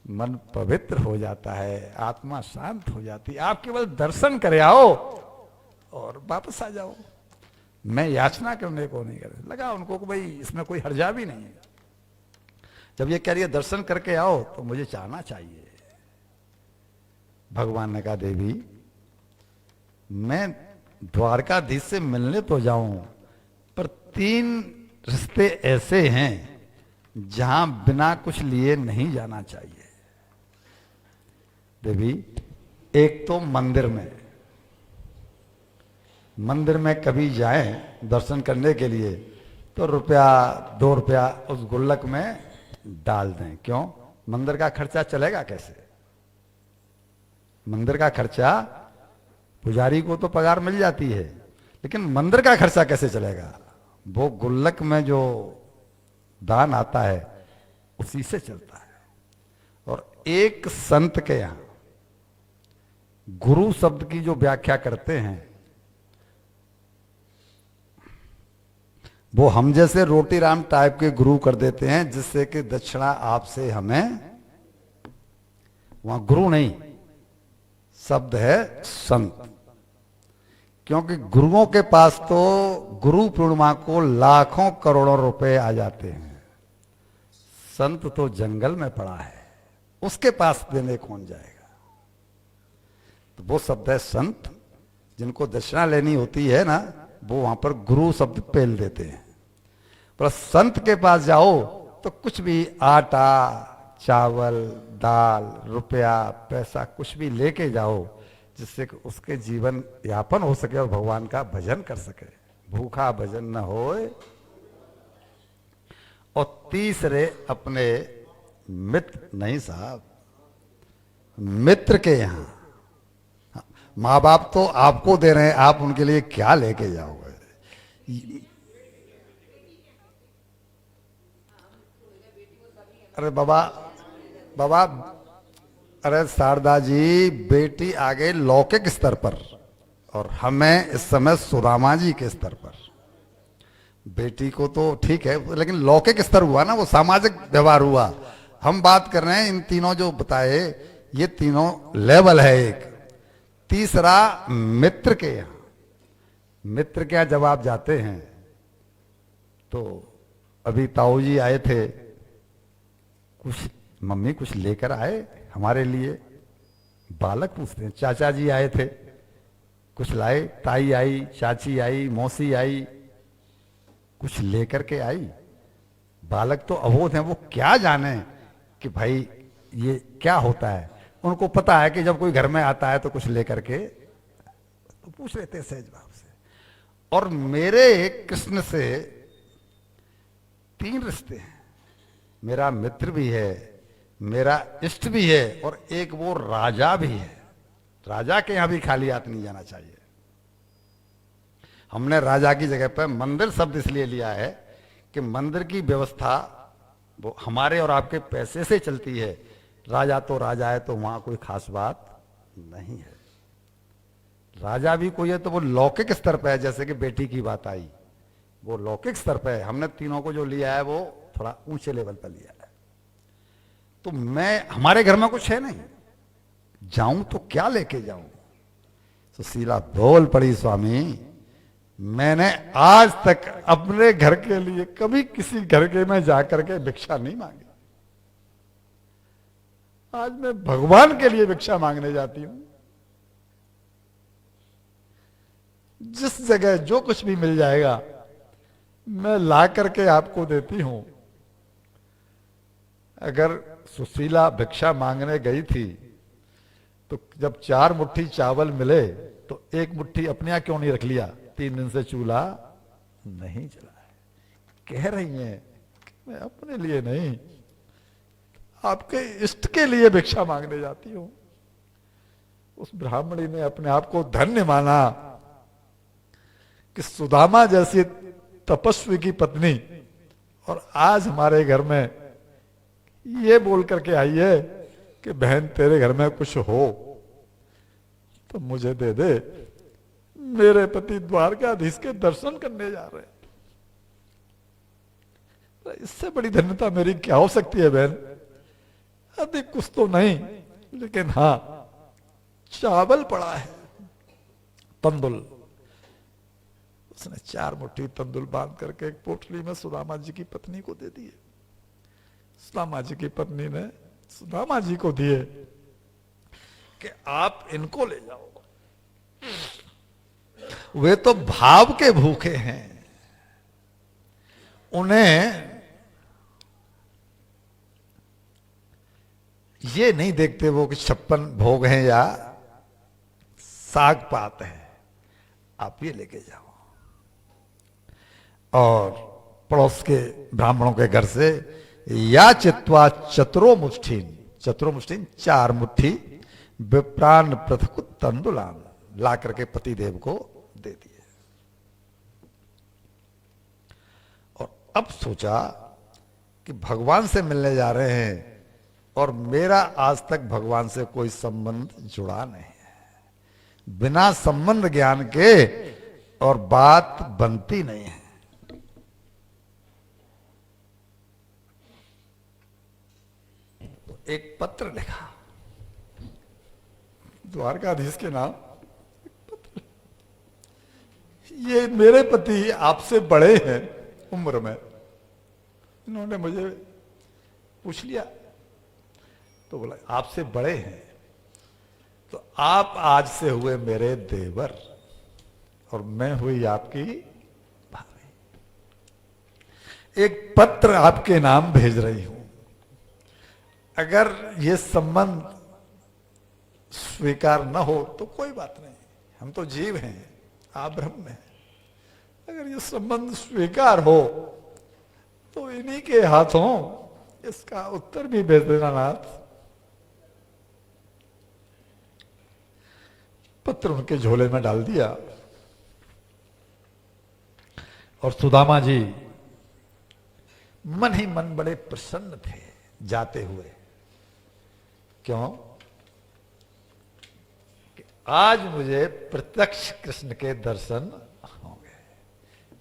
मन पवित्र हो जाता है, आत्मा शांत हो जाती है। आप केवल दर्शन करे आओ और वापस आ जाओ, मैं याचना करने को नहीं कर लगा उनको कि भाई इसमें कोई हर्जा भी नहीं है। जब ये कह रही है दर्शन करके आओ तो मुझे चाहना चाहिए। भगवान ने कहा, देवी मैं द्वारकाधीश से मिलने तो जाऊं, पर 3 रिश्ते ऐसे हैं जहां बिना कुछ लिए नहीं जाना चाहिए। देवी एक तो मंदिर में कभी जाएं दर्शन करने के लिए तो ₹1 ₹2 उस गुल्लक में डाल दें। क्यों? मंदिर का खर्चा चलेगा कैसे? मंदिर का खर्चा, पुजारी को तो पगार मिल जाती है, लेकिन मंदिर का खर्चा कैसे चलेगा? वो गुल्लक में जो दान आता है उसी से चलता है। और एक संत के यहां गुरु शब्द की जो व्याख्या करते हैं, वो हम जैसे रोटी राम टाइप के गुरु कर देते हैं, जिससे कि दक्षिणा आपसे हमें, वहां गुरु नहीं, शब्द है संत। क्योंकि गुरुओं के पास तो गुरु पूर्णिमा को लाखों करोड़ों रुपए आ जाते हैं, संत तो जंगल में पड़ा है, उसके पास देने कौन जाएगा? तो वो शब्द है संत। जिनको दक्षिणा लेनी होती है ना, वो वहां पर गुरु शब्द पेल देते हैं। पर संत के पास जाओ तो कुछ भी आटा, चावल, दाल, रुपया, पैसा कुछ भी लेके जाओ, जिससे कि उसके जीवन यापन हो सके और भगवान का भजन कर सके। भूखा भजन न होए। और तीसरे अपने मित्र नहीं साहब, मित्र के यहां। माँ बाप तो आपको दे रहे हैं, आप उनके लिए क्या लेके जाओगे? अरे बाबा, अरे शारदा जी, बेटी आ गई लौकिक स्तर पर और हमें इस समय सुदामा जी के स्तर पर। बेटी को तो ठीक है, लेकिन लौकिक स्तर हुआ ना, वो सामाजिक व्यवहार हुआ। हम बात कर रहे हैं इन तीनों जो बताए, ये तीनों लेवल है। एक तीसरा मित्र के यहाँ। मित्र के यहाँ जब आप जाते हैं तो अभी ताऊ जी आए थे, कुछ मम्मी कुछ लेकर आए हमारे लिए? बालक पूछते हैं। चाचा जी आए थे, कुछ लाए? ताई आई, चाची आई, मौसी आई, कुछ लेकर के आई? बालक तो अबोध हैं, वो क्या जाने कि भाई ये क्या होता है। उनको पता है कि जब कोई घर में आता है तो कुछ लेकर के तो पूछ लेते हैं सहज भाव से। और मेरे कृष्ण से 3 रिश्ते हैं। मेरा मित्र भी है, मेरा इष्ट भी है, और एक वो राजा भी है। राजा के यहां भी खाली हाथ नहीं जाना चाहिए। हमने राजा की जगह पर मंदिर शब्द इसलिए लिया है कि मंदिर की व्यवस्था वो हमारे और आपके पैसे से चलती है। राजा तो राजा है, तो वहां कोई खास बात नहीं है। राजा भी कोई है तो वो लौकिक स्तर पर है, जैसे कि बेटी की बात आई, वो लौकिक स्तर पर है। हमने तीनों को जो लिया है वो थोड़ा ऊंचे लेवल पर लिया है। तो मैं, हमारे घर में कुछ है नहीं, जाऊं तो क्या लेके जाऊं? सुशीला बोल पड़ी, स्वामी मैंने आज तक अपने घर के लिए कभी किसी घर के में जाकर के भिक्षा नहीं मांगी। आज मैं भगवान के लिए भिक्षा मांगने जाती हूं। जिस जगह जो कुछ भी मिल जाएगा मैं ला करके आपको देती हूं। अगर सुशीला भिक्षा मांगने गई थी तो जब 4 मुट्ठी चावल मिले तो 1 मुट्ठी अपने यहां क्यों नहीं रख लिया? 3 दिन से चूल्हा नहीं जला है। कह रही हैं कि मैं अपने लिए नहीं, आपके इष्ट के लिए भिक्षा मांगने जाती हूं। उस ब्राह्मणी ने अपने आप को धन्य माना कि सुदामा जैसी तपस्वी की पत्नी, और आज हमारे घर में ये बोल करके आई है कि बहन तेरे घर में कुछ हो तो मुझे दे दे। मेरे पति द्वारकाधीश के दर्शन करने जा रहे हैं। इससे बड़ी धन्यता मेरी क्या हो सकती है बहन? अधिक कुछ तो नहीं, लेकिन हां चावल पड़ा है, तंदुल। उसने 4 मुट्ठी तंदुल बांध करके एक पोटली में सुदामा जी की पत्नी को दे दिए। सुदामा जी की पत्नी ने सुदामा जी को दिए कि आप इनको ले जाओ। वे तो भाव के भूखे हैं, उन्हें ये नहीं देखते वो कि 56 भोग हैं या साग पात है। आप ये लेके जाओ। और पड़ोस के ब्राह्मणों के घर से या चित्वा चतुरो मुष्ठीन, चतुरो मुष्ठीन 4 मुट्ठी विप्राण पृथक तंदुलान ला करके पति देव को दे दिए। और अब सोचा कि भगवान से मिलने जा रहे हैं और मेरा आज तक भगवान से कोई संबंध जुड़ा नहीं है। बिना संबंध ज्ञान के और बात बनती नहीं है। एक पत्र लिखा द्वारकाधीश के नाम। ये मेरे पति आपसे बड़े हैं उम्र में। इन्होंने मुझे पूछ लिया तो बोला आपसे बड़े हैं तो आप आज से हुए मेरे देवर और मैं हुई आपकी भाभी। एक पत्र आपके नाम भेज रही हूं। अगर ये संबंध स्वीकार न हो तो कोई बात नहीं, हम तो जीव हैं, आप ब्रह्म हैं। अगर ये संबंध स्वीकार हो तो इन्हीं के हाथों इसका उत्तर भी भेज देना नाथ। पत्र उनके झोले में डाल दिया और सुदामा जी मन ही मन बड़े प्रसन्न थे जाते हुए। क्यों? आज मुझे प्रत्यक्ष कृष्ण के दर्शन होंगे।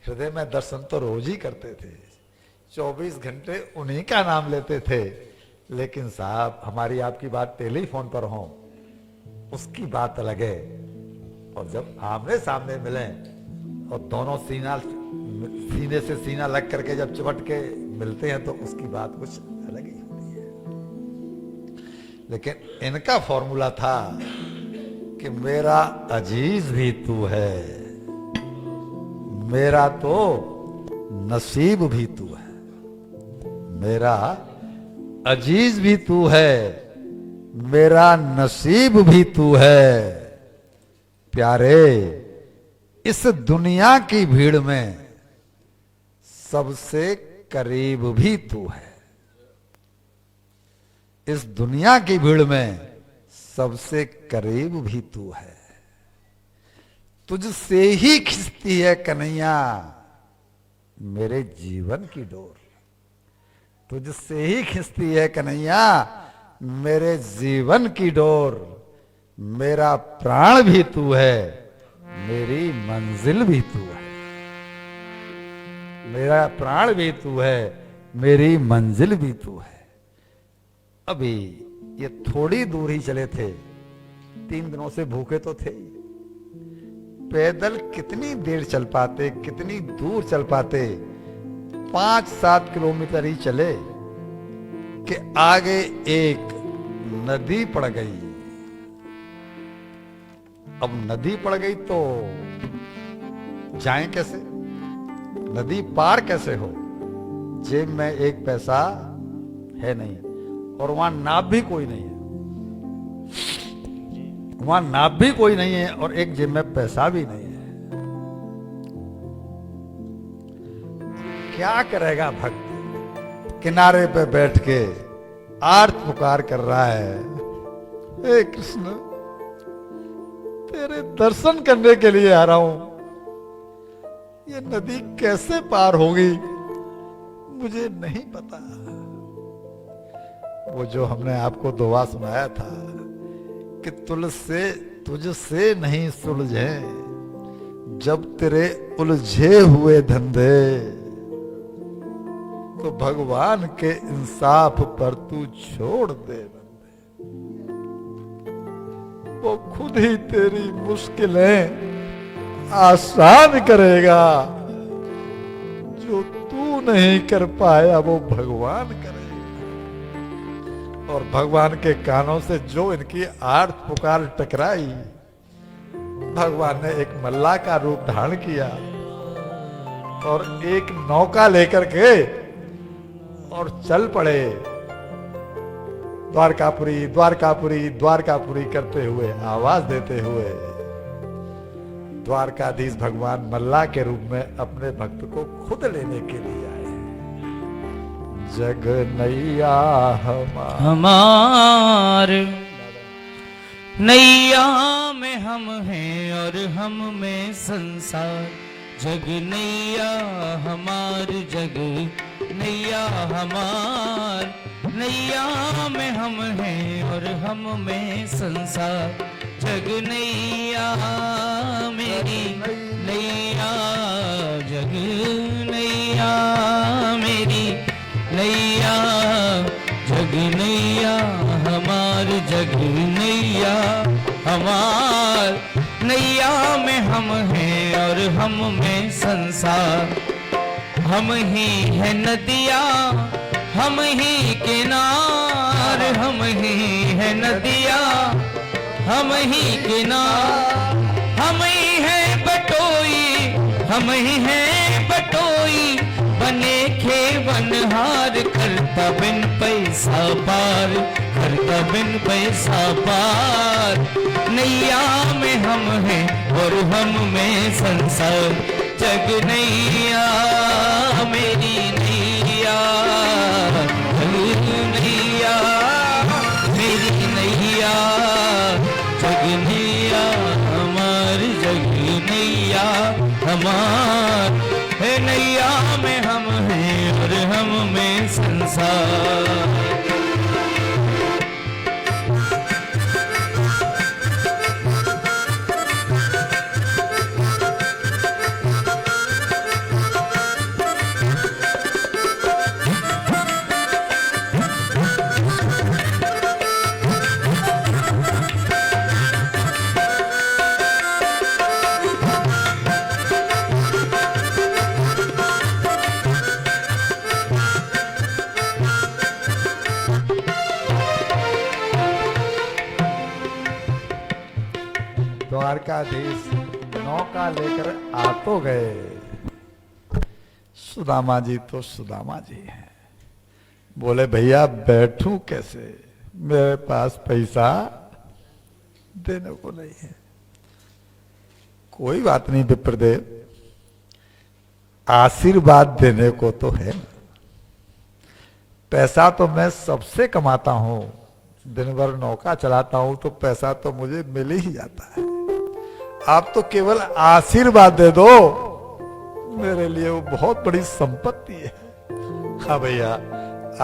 हृदय में दर्शन तो रोज ही करते थे, 24 घंटे उन्हीं का नाम लेते थे, लेकिन साहब हमारी आपकी बात टेलीफोन पर हो उसकी बात अलग है, और जब आमने सामने मिले और दोनों सीने से सीना लग करके जब चिपट के मिलते हैं तो उसकी बात कुछ अलग ही होती है। लेकिन इनका फॉर्मूला था कि मेरा अजीज भी तू है, मेरा तो नसीब भी तू है, मेरा अजीज भी तू है, मेरा नसीब भी तू है। प्यारे, इस दुनिया की भीड़ में सबसे करीब भी तू है, इस दुनिया की भीड़ में सबसे करीब भी तू है। तुझसे ही खिंचती है कन्हैया मेरे जीवन की डोर, तुझसे ही खिंचती है कन्हैया मेरे जीवन की डोर। मेरा प्राण भी तू है, मेरी मंजिल भी तू है, मेरा प्राण भी तू है, मेरी मंजिल भी तू है। अभी ये थोड़ी दूर ही चले थे, 3 दिनों से भूखे तो थे ही। पैदल कितनी देर चल पाते, कितनी दूर चल पाते? 5-7 किलोमीटर ही चले कि आगे एक नदी पड़ गई। अब नदी पड़ गई तो जाएं कैसे, नदी पार कैसे हो? जेब में 1 पैसा है नहीं, और वहां नाव भी कोई नहीं है, वहां नाव भी कोई नहीं है, और एक जेब में पैसा भी नहीं है। क्या करेगा भक्त? किनारे पे बैठ के आर्त पुकार कर रहा है, हे कृष्ण तेरे दर्शन करने के लिए आ रहा हूं, ये नदी कैसे पार होगी मुझे नहीं पता। वो जो हमने आपको दुआ सुनाया था कि तुझसे नहीं सुलझे जब तेरे उलझे हुए धंधे, तो भगवान के इंसाफ पर तू छोड़ दे बंदे, वो खुद ही तेरी मुश्किलें आसान करेगा, जो तू नहीं कर पाया वो भगवान करेगा। और भगवान के कानों से जो इनकी आर्त पुकार टकराई, भगवान ने एक मल्लाह का रूप धारण किया और एक नौका लेकर के और चल पड़े द्वारकापुरी द्वारकापुरी द्वारकापुरी करते हुए, आवाज देते हुए। द्वारकाधीश भगवान मल्लाह के रूप में अपने भक्त को खुद लेने के लिए आए। जग नैया हमार, नैया में हम हैं और हम में संसार। जग नैया हमार, जग नैया हमार, नैया में हम हैं और हम में संसार। जग नैया मेरी नैया, जग नैया मेरी नैया, जग नैया हमार, जग नैया हमार। नैया में हम हैं और हम में संसार। हम ही है नदिया, हम ही किनार, हम ही है नदिया, हम ही किनार। हम ही है बटोई, हम ही है बटोई, बने खे बनहार। करता बिन पैसा पार, करता बिन पैसा पार। नैया में हम हैं और हम में संसार। जग नैया मेरी नैया, जग नैया मेरी नैया, जग नैया हमार, जग नैया हमार। है नैया में हम हैं और हम में संसार। द्वारकाधीश नौका लेकर आ तो गए। सुदामा जी तो सुदामा जी हैं। बोले भैया बैठूं कैसे, मेरे पास पैसा देने को नहीं है। कोई बात नहीं विप्रदेव, आशीर्वाद देने को तो है। पैसा तो मैं सबसे कमाता हूं, दिन भर नौका चलाता हूं तो पैसा तो मुझे मिल ही जाता है। आप तो केवल आशीर्वाद दे दो, मेरे लिए वो बहुत बड़ी संपत्ति है। हाँ भैया,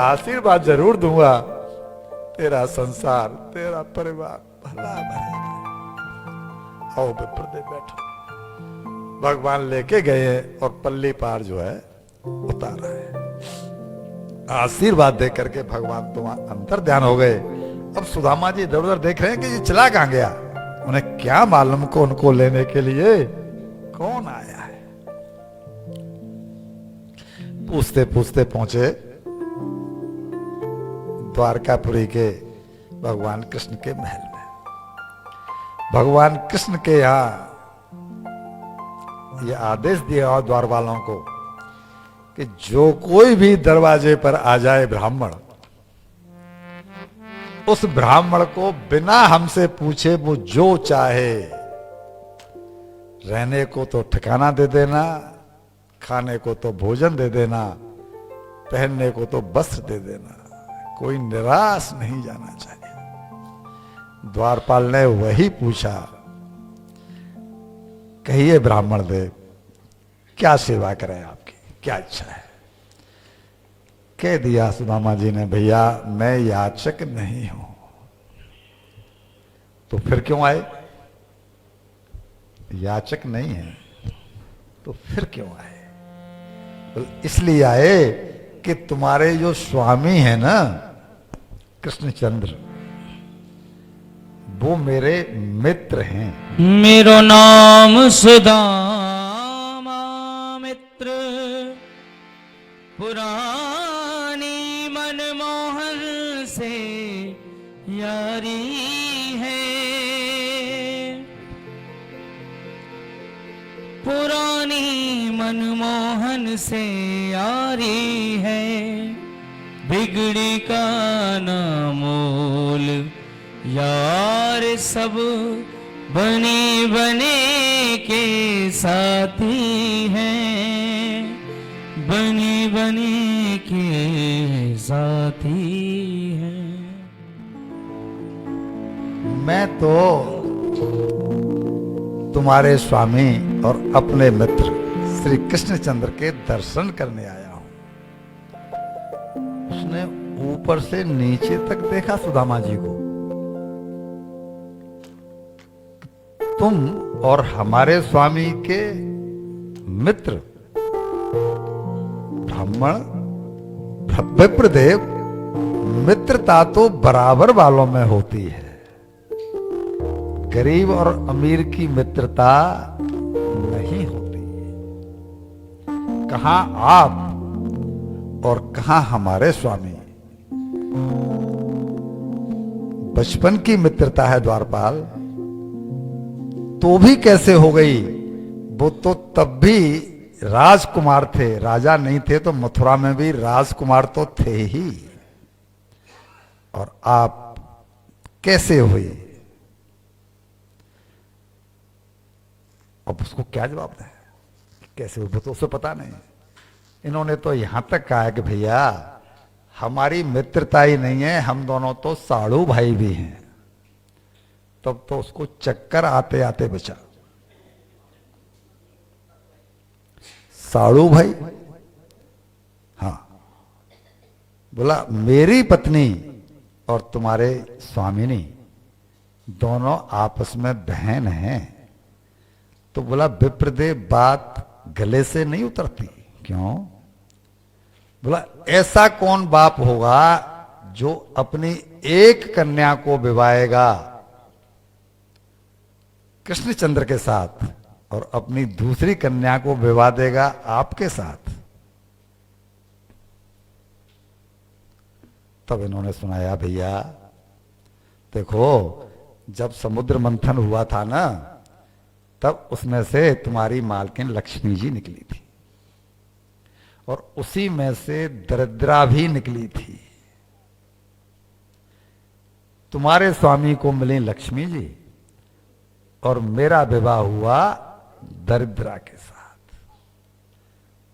आशीर्वाद जरूर दूंगा, तेरा संसार तेरा परिवार भला भला। आओ विप्रदेव बैठो। भगवान लेके गए और पल्ली पार जो है उतारा है। आशीर्वाद दे करके भगवान तो अंतर ध्यान हो गए। अब सुदामा जी इधर उधर देख रहे हैं कि ये चला कहां गया। उन्हें क्या मालूम को उनको लेने के लिए कौन आया है। पूछते पूछते पहुंचे द्वारकापुरी के भगवान कृष्ण के महल में। भगवान कृष्ण के यहां ये आदेश दिया द्वार वालों को कि जो कोई भी दरवाजे पर आ जाए ब्राह्मण, उस ब्राह्मण को बिना हमसे पूछे वो जो चाहे, रहने को तो ठिकाना दे देना, खाने को तो भोजन दे देना, पहनने को तो वस्त्र दे देना, कोई निराश नहीं जाना चाहिए। द्वारपाल ने वही पूछा, कहिए ब्राह्मण देव क्या सेवा करें आपकी, क्या इच्छा है। कह दिया सुदामा जी ने, भैया मैं याचक नहीं हूं। तो फिर क्यों आए? याचक नहीं है तो फिर क्यों आए? तो इसलिए आए कि तुम्हारे जो स्वामी है ना कृष्णचंद्र, वो मेरे मित्र हैं। मेरो नाम सुदामा मित्र, पुरानी मनमोहन से यारी है। पुरानी मनमोहन से यारी है, बिगड़ी का ना मोल यार सब बने बने के साथी हैं, बने बने के साथी हैं। मैं तो तुम्हारे स्वामी और अपने मित्र श्री कृष्णचंद्र के दर्शन करने आया हूं। उसने ऊपर से नीचे तक देखा सुदामा जी को। तुम और हमारे स्वामी के मित्र ब्राह्मण विप्रदेव, मित्रता तो बराबर वालों में होती है। गरीब और अमीर की मित्रता नहीं होती। कहां आप और कहां हमारे स्वामी। बचपन की मित्रता है द्वारपाल, तो भी कैसे हो गई? वो तो तब भी राजकुमार थे, राजा नहीं थे। तो मथुरा में भी राजकुमार तो थे ही। और आप कैसे हुए? अब उसको क्या जवाब दें? कैसे हुए तो उसे पता नहीं। इन्होंने तो यहां तक कहा है कि भैया हमारी मित्रता ही नहीं है, हम दोनों तो साड़ू भाई भी हैं। तब तो उसको चक्कर आते आते बचा। साड़ू भाई? हाँ। बोला मेरी पत्नी और तुम्हारे स्वामिनी दोनों आपस में बहन हैं। तो बोला विप्रदेव बात गले से नहीं उतरती। क्यों? बोला ऐसा कौन बाप होगा जो अपनी एक कन्या को विवाहेगा कृष्णचंद्र के साथ और अपनी दूसरी कन्या को विवाह देगा आपके साथ। तब इन्होंने सुनाया, भैया देखो जब समुद्र मंथन हुआ था ना, तब उसमें से तुम्हारी मालकिन लक्ष्मी जी निकली थी और उसी में से दरिद्रा भी निकली थी। तुम्हारे स्वामी को मिली लक्ष्मी जी और मेरा विवाह हुआ दरिद्रा के साथ।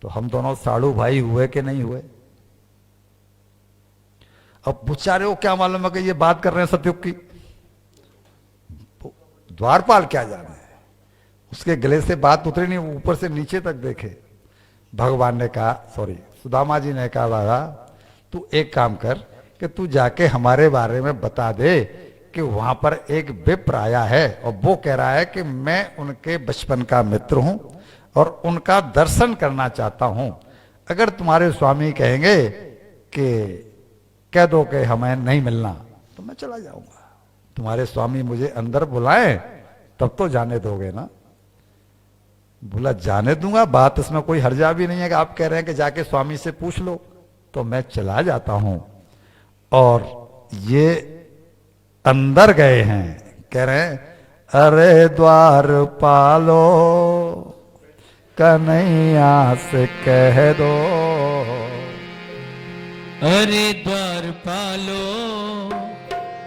तो हम दोनों साड़ू भाई हुए कि नहीं हुए? अब बेचारे को क्या मालूम है कि ये बात कर रहे हैं सतयुग की। द्वारपाल क्या जाने, उसके गले से बात उतरी नहीं, ऊपर से नीचे तक देखे। भगवान ने कहा, सॉरी सुदामा जी ने कहा, बाबा तू एक काम कर कि तू जाके हमारे बारे में बता दे कि वहां पर एक विप्र आया है और वो कह रहा है कि मैं उनके बचपन का मित्र हूं और उनका दर्शन करना चाहता हूं। अगर तुम्हारे स्वामी कहेंगे कि कह दो कि हमें नहीं मिलना तो मैं चला जाऊंगा। तुम्हारे स्वामी मुझे अंदर बुलाएं तब तो जाने दोगे ना? बोला जाने दूंगा, बात इसमें कोई हर्जा भी नहीं है कि आप कह रहे हैं कि जाके स्वामी से पूछ लो। तो मैं चला जाता हूं। और ये अंदर गए हैं, कह रहे हैं अरे द्वार पालो कन्हैया से कह दो, अरे द्वार पालो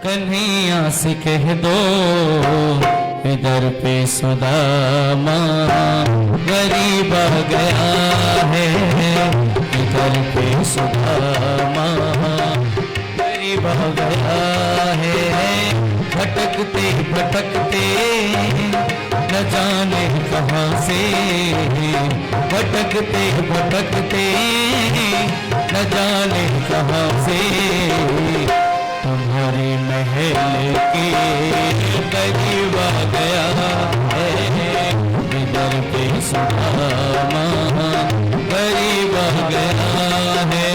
कन्हैया से कह दो, इधर पे सुदामा गरीब आ गया है, इधर पे सुदामा गरीब आ गया है। भटकते भटकते न जाने कहाँ से, भटकते भटकते न जाने कहाँ से, तुम्हारे महल के करीब आ गया है, इधर पे सुदामा करीब आ गया है।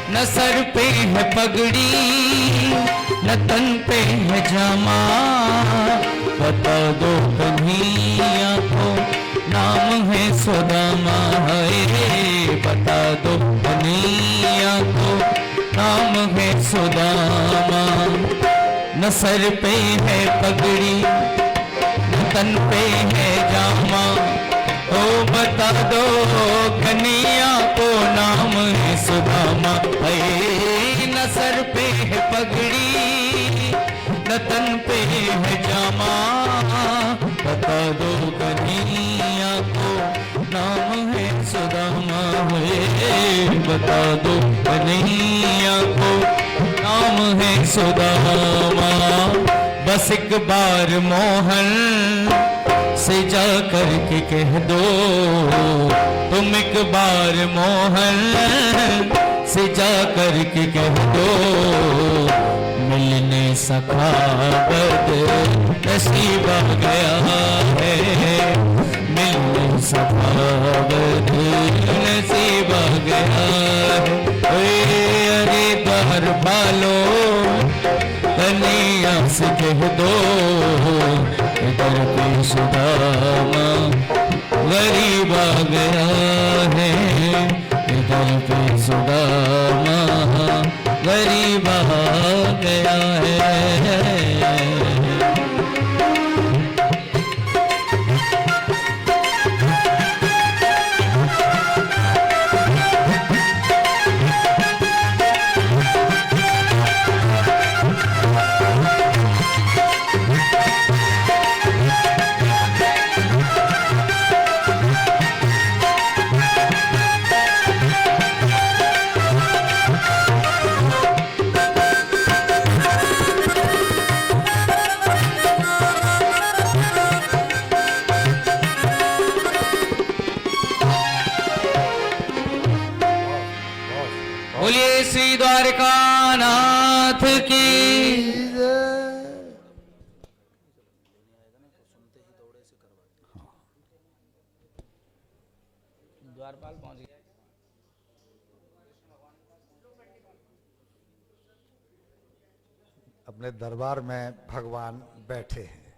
न सर पे है पगड़ी न तन पे है जामा, बता दो कन्हैया को नाम है सुदामा, है बता दो कन्हैया को नाम है सुदामा। न सर पे है पगड़ी न तन पे है जामा, तो बता दो कन्हैया को नाम है सुदामा, न सर पे है पगड़ी न तन पे है जामा, बता दो कन्हैया को नाम है सुदामा, बता दो कन्हैया को नाम है सुदामा। बस एक बार मोहन से जा करके कह दो, तुम एक बार मोहन से जा करके कह दो, मिलने सखा बद नसीब आ गया है, मिलने सखा बद नसीब आ गया है। अरे द्वार पालो कन्हैया से कह दो, इधर पे सुदामा गरीब आ गया है, इधर पे सुदामा गरीब आ गया है। अपने दरबार में भगवान बैठे हैं,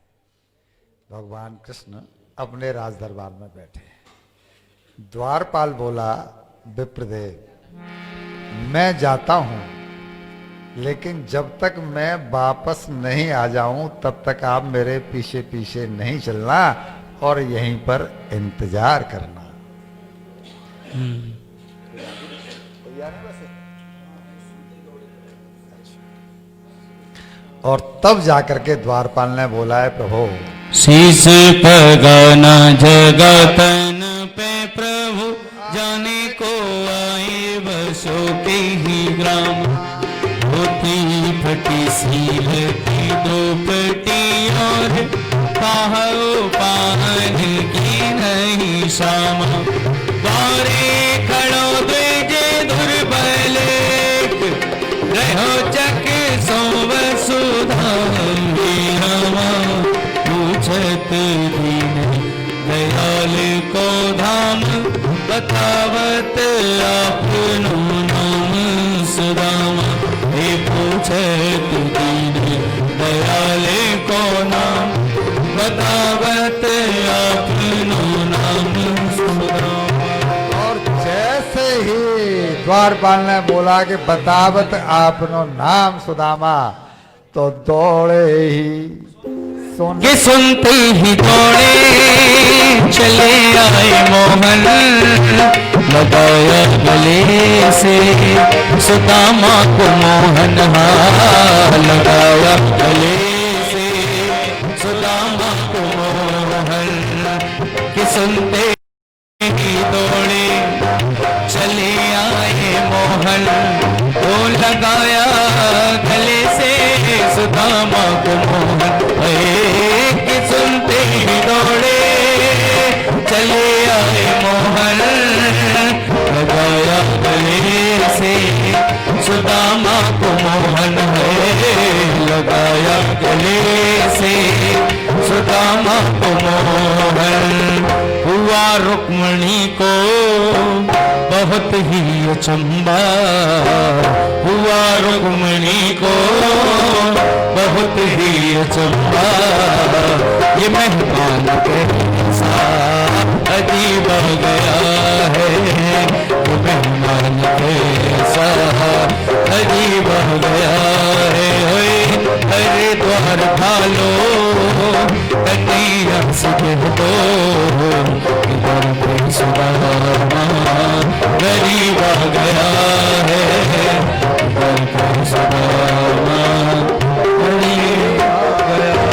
भगवान कृष्ण अपने राज दरबार में बैठे हैं। द्वारपाल बोला, विप्रदेव मैं जाता हूं, लेकिन जब तक मैं वापस नहीं आ जाऊं तब तक आप मेरे पीछे पीछे नहीं चलना और यहीं पर इंतजार करना। और तब जाकर के द्वारपाल ने बोला है, प्रभु शीस पगाना जगतन पे प्रभु जाने को आए बसो के ही ग्राम। होती फटी सील की द्रौपदी और पाहो पाहन की नहीं शाम। बारे खड़ो द्विजे दुर्बल रहो चक सो वसुधा वीरमा। पूछत दीन दयाल को धाम बतावत आपनो नाम सुदामा। हे पूछत दीन दयाल को नाम बतावत आपनो नाम सुदामा। और जैसे ही द्वारपाल ने बोला कि बतावत आपनो नाम सुदामा, तो दौड़े ही कि सुनते ही दौड़े चले आए मोहन। लगाया गले से सुदामा को मोहन। हाँ लगाया गले से सुदामा को मोहन। कि सुनते ही दौड़े चले आए मोहन। वो लगाया गले से सुदामा को मोहन। कि सुनते ही दौड़े चले आए मोहन। लगाया गले से सुदामा को मोहन है। लगाया गले से सुदामा को मोहन। हुआ रुक्मणी को बहुत ही अचंबा। हुआ रुक्मणी को बहुत ही अचंबा। ये मेहमान कैसा अजीब हो गया है। ये मेहमान कैसा अजीब हो गया है। अरे द्वार भालो कन्हैया से कह दो इधर पे सुदामा गरीब आ गया है। इधर पे सुदामा गरीब आ गया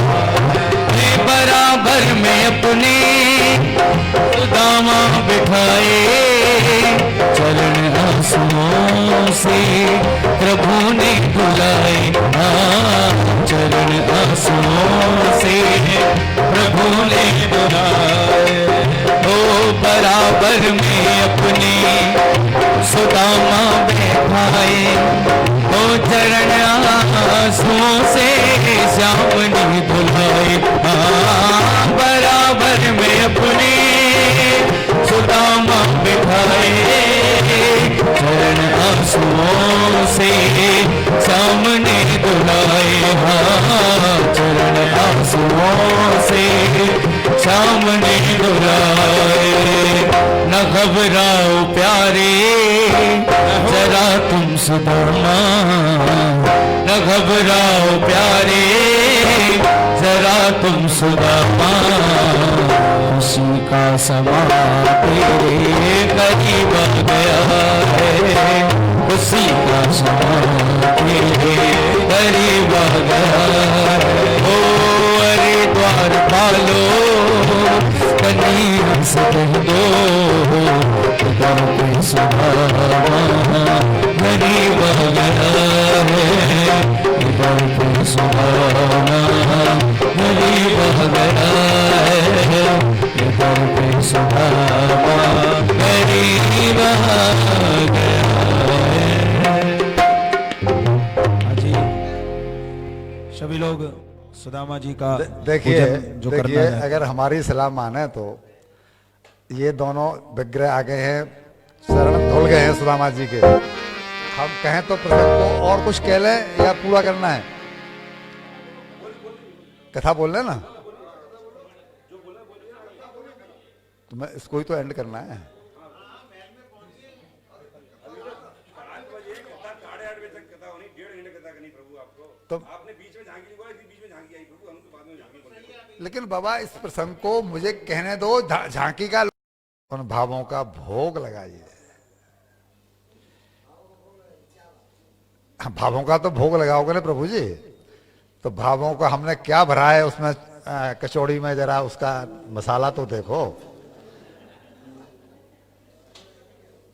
है। बराबर में अपने सुदामा बिठाए चरण आंसुओं से प्रभु ने बुलाए। चरण आंसुओं से प्रभु ने बुलाए। ओ बराबर में अपने सुदामा बैठाए। ओ चरण आंसुओं से श्याम ने बुलाए। बराबर में अपने सुदामा बिठाए। चरण आंसुओं से सामने दुलाए। चरण आंसुओं से सामने दुलाए। न घबराओ प्यारे जरा तुम सुदामा। न घबराओ प्यारे जरा तुम सुदामा। खुशी का समा तेरे करीब आ गया है। खुशी का समा तेरे करीब आ गया है। ओ अरे द्वार पालो कन्हैया से कह दो इधर पे सुदामा गरीब आ गया है। इधर पे सुदामा गरीब आ गया है। इधर पे सुदामा गरीब आ गया है। जी सभी लोग सुदामा जी का देखिए पूजन जो करना देखिए, है। अगर हमारी सलाह माने तो ये दोनों विग्रह आ गए हैं, शरण धुल गए हैं सुदामा जी के। हम कहें तो प्रसंग को और कुछ कह लें या पूरा करना है? कथा बोल रहे ना, तो मैं इसको ही तो एंड करना है। तो आपने बीच में झांकी बोला, बीच में झांकी आई प्रभु, हम तो बाद में झांकी बोले। लेकिन बाबा इस प्रसंग को मुझे कहने दो, झांकी का उन भावों का भोग लगाइए। भावों का तो भोग लगाओगे ना प्रभु जी, तो भावों का हमने क्या भरा है उसमें कचौड़ी में, जरा उसका मसाला तो देखो।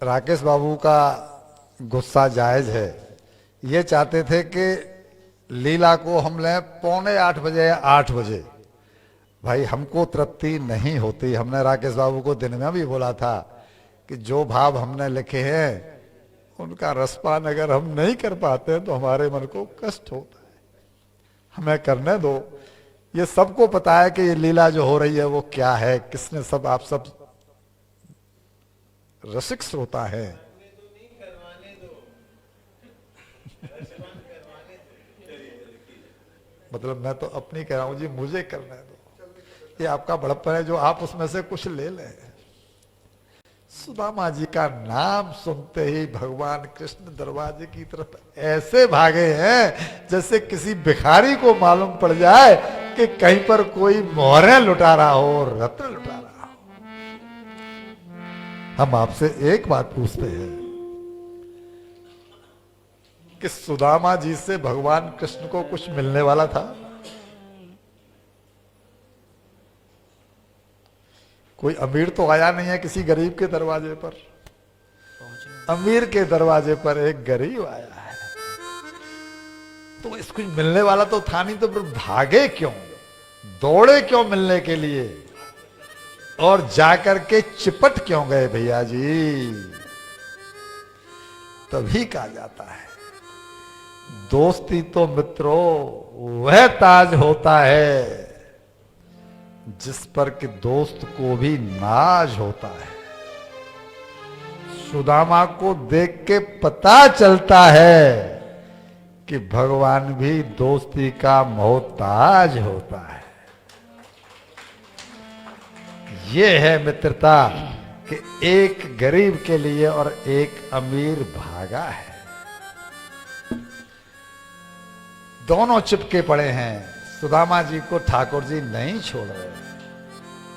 राकेश बाबू का गुस्सा जायज है, ये चाहते थे कि लीला को हम लें 7:45 बजे या 8 बजे। भाई हमको तृप्ति नहीं होती। हमने राकेश बाबू को दिन में भी बोला था कि जो भाव हमने लिखे हैं उनका रसपान अगर हम नहीं कर पाते तो हमारे मन को कष्ट होता है, हमें करने दो। ये सबको पता है कि ये लीला जो हो रही है वो क्या है, किसने, सब आप सब रसिक श्रोता है। मतलब मैं तो अपनी कह रहा हूं जी, मुझे करने दो। ये आपका बड़प्पन है जो आप उसमें से कुछ ले लें। सुदामा जी का नाम सुनते ही भगवान कृष्ण दरवाजे की तरफ ऐसे भागे हैं जैसे किसी भिखारी को मालूम पड़ जाए कि कहीं पर कोई मोहरें लुटा रहा हो, रत्न लुटा रहा हो। हम आपसे एक बात पूछते हैं कि सुदामा जी से भगवान कृष्ण को कुछ मिलने वाला था? कोई अमीर तो आया नहीं है किसी गरीब के दरवाजे पर। अमीर के दरवाजे पर एक गरीब आया है, तो इसको मिलने वाला तो था नहीं, तो फिर भागे क्यों, दौड़े क्यों मिलने के लिए, और जाकर के चिपट क्यों गए भैया जी? तभी कहा जाता है दोस्ती तो मित्रों वह ताज होता है जिस पर कि दोस्त को भी नाज होता है। सुदामा को देख के पता चलता है कि भगवान भी दोस्ती का मोहताज होता है। ये है मित्रता कि एक गरीब के लिए और एक अमीर भागा है, दोनों चिपके पड़े हैं। सुदामा जी को ठाकुर जी नहीं छोड़ रहे,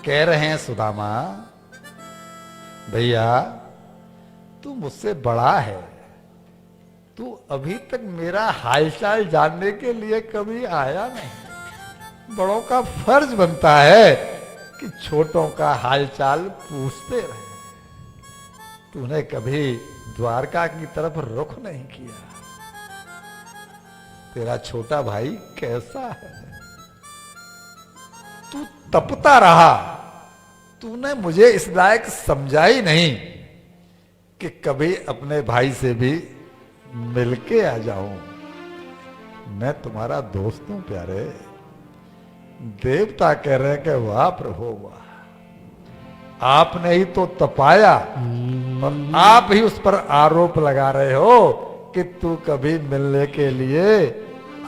कह रहे हैं सुदामा भैया तू मुझसे बड़ा है, तू अभी तक मेरा हालचाल जानने के लिए कभी आया नहीं। बड़ों का फर्ज बनता है कि छोटों का हालचाल पूछते रहे। तूने कभी द्वारका की तरफ रुख नहीं किया। तेरा छोटा भाई कैसा है? तू तपता रहा, तूने मुझे इस लायक समझा ही नहीं कि कभी अपने भाई से भी मिलके आ जाऊं। मैं तुम्हारा दोस्त हूं प्यारे। देवता कह रहे हैं कि वाह प्रभु वाह, आपने ही तो तपाया और आप ही उस पर आरोप लगा रहे हो कि तू कभी मिलने के लिए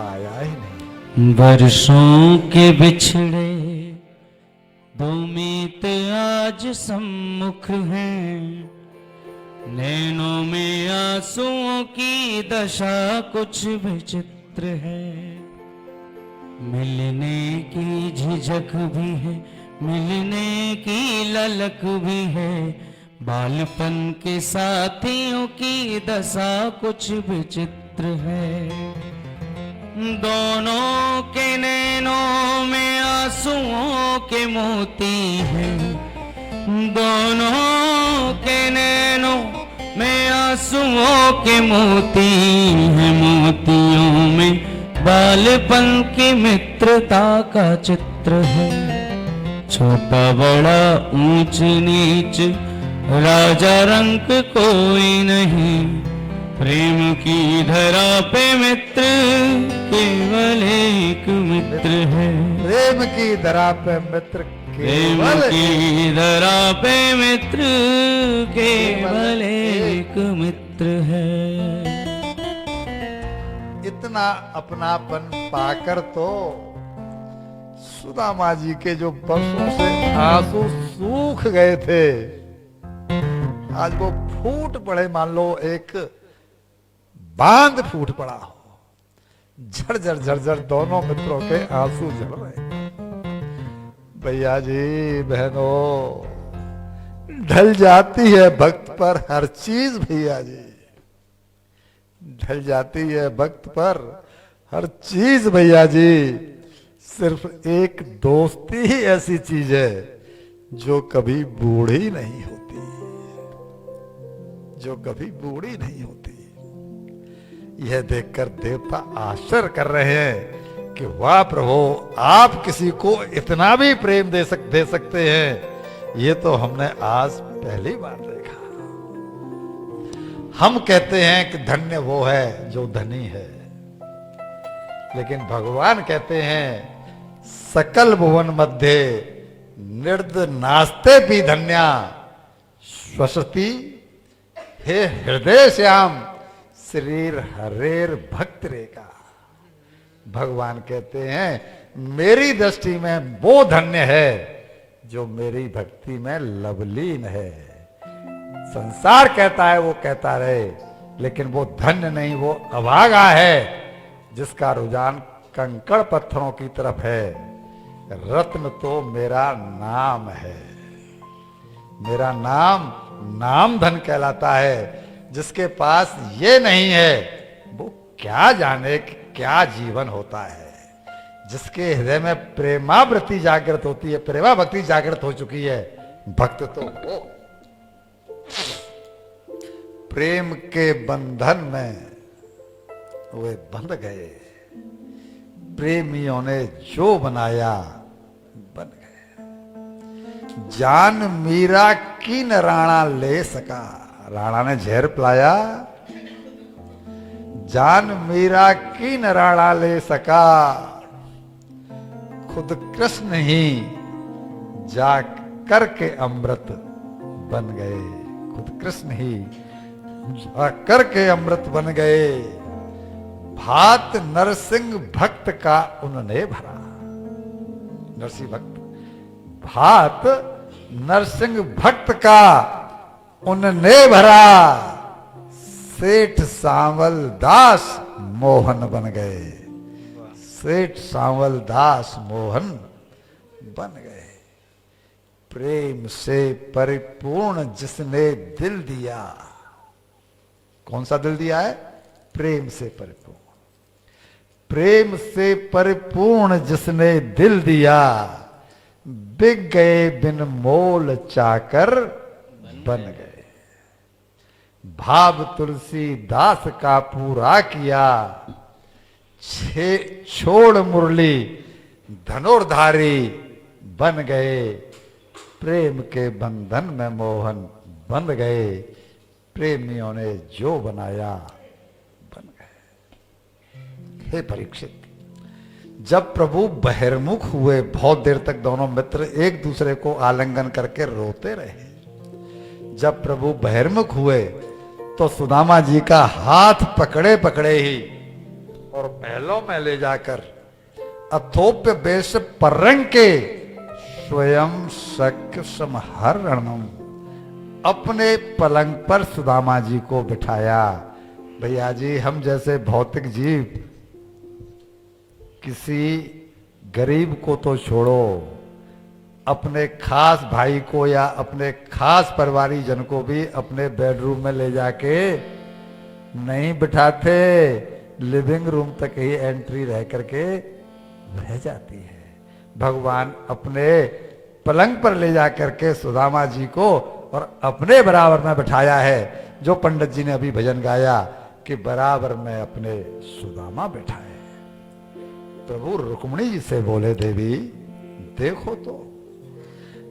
आया ही नहीं। वर्षों के बिछड़े दो मीत आज सम्मुख हैं, नैनों में आंसुओं की दशा कुछ विचित्र है। मिलने की झिझक भी है, मिलने की ललक भी है, बालपन के साथियों की दशा कुछ विचित्र है। दोनों के नैनों में आंसुओं के मोती हैं, दोनों के नैनों में आंसुओं के मोती हैं, मोतियों में बालपन की मित्रता का चित्र है। छोटा बड़ा ऊंच नीच राजा रंग कोई नहीं, प्रेम की धरा पे मित्र केवल एक मित्र है। प्रेम की धरा पे मित्र प्रेम केवल की धरा पे मित्र केवल एक मित्र है। इतना अपनापन पाकर तो सुदामा जी के जो बरसों से आंसू सूख गए थे, आज वो फूट पड़े, मान लो एक बांध फूट पड़ा हो, झरझर झरझर दोनों मित्रों के आंसू झड़ रहे। भैया जी बहनों, ढल जाती है भक्त पर हर चीज, भैया जी ढल जाती है भक्त पर हर चीज भैया जी। सिर्फ एक दोस्ती ही ऐसी चीज है जो कभी बूढ़ी नहीं होती, जो कभी बूढ़ी नहीं होती। यह देखकर देवता आश्चर्य कर रहे हैं कि वाह प्रभु, आप किसी को इतना भी प्रेम दे सकते हैं, ये तो हमने आज पहली बार देखा। हम कहते हैं कि धन्य वो है जो धनी है, लेकिन भगवान कहते हैं सकल भुवन मध्य निर्द नास्ते भी धन्या स्वसती, हे हृदय श्याम शरीर हरेर भक्त रेखा। भगवान कहते हैं मेरी दृष्टि में वो धन्य है जो मेरी भक्ति में लवलीन है। संसार कहता है वो कहता रहे, लेकिन वो धन्य नहीं, वो अभागा है जिसका रुझान कंकड़ पत्थरों की तरफ है। रत्न तो मेरा नाम है, मेरा नाम नाम धन कहलाता है। जिसके पास ये नहीं है वो क्या जाने कि क्या जीवन होता है। जिसके हृदय में प्रेमावृत्ति जागृत होती है, प्रेमा भक्ति जागृत हो चुकी है, भक्त तो वो प्रेम के बंधन में वे बंध गए। प्रेमियों ने जो बनाया बन गए। जान मीरा की न राणा ले सका, राणा ने जहर पिलाया, जान मीरा की न राणा ले सका। खुद कृष्ण ही जा करके अमृत बन गए, खुद कृष्ण ही जा करके अमृत बन गए। भात नरसिंह भक्त का उन्होंने भरा, नरसिंह भक्त, भात नरसिंह भक्त का उनने भरा। सेठ सांवल दास मोहन बन गए, सेठ सांवल दास मोहन बन गए। प्रेम से परिपूर्ण जिसने दिल दिया, कौन सा दिल दिया है? प्रेम से परिपूर्ण, प्रेम से परिपूर्ण जिसने दिल दिया। बिक गए बिन मोल चाकर बन गए। भाव तुलसी दास का पूरा किया, छोड़ मुरली धनुर्धारी बन गए। प्रेम के बंधन में मोहन बंध गए। प्रेमियों ने जो बनाया बन गए। हे परीक्षित, जब प्रभु बहिर्मुख हुए, बहुत देर तक दोनों मित्र एक दूसरे को आलिंगन करके रोते रहे। जब प्रभु बहिर्मुख हुए तो सुदामा जी का हाथ पकड़े पकड़े ही और महलों में ले जाकर अथोप्य वेश परंग के स्वयं शक्य समहरणम, अपने पलंग पर सुदामा जी को बिठाया। भैया जी, हम जैसे भौतिक जीव किसी गरीब को तो छोड़ो, अपने खास भाई को या अपने खास परिवारी जन को भी अपने बेडरूम में ले जाके नहीं बिठाते, लिविंग रूम तक ही एंट्री रह करके रह जाती है। भगवान अपने पलंग पर ले जाकर के सुदामा जी को और अपने बराबर में बिठाया है। जो पंडित जी ने अभी भजन गाया कि बराबर में अपने सुदामा बैठाए। प्रभु रुक्मिणी जी से बोले, देवी देखो तो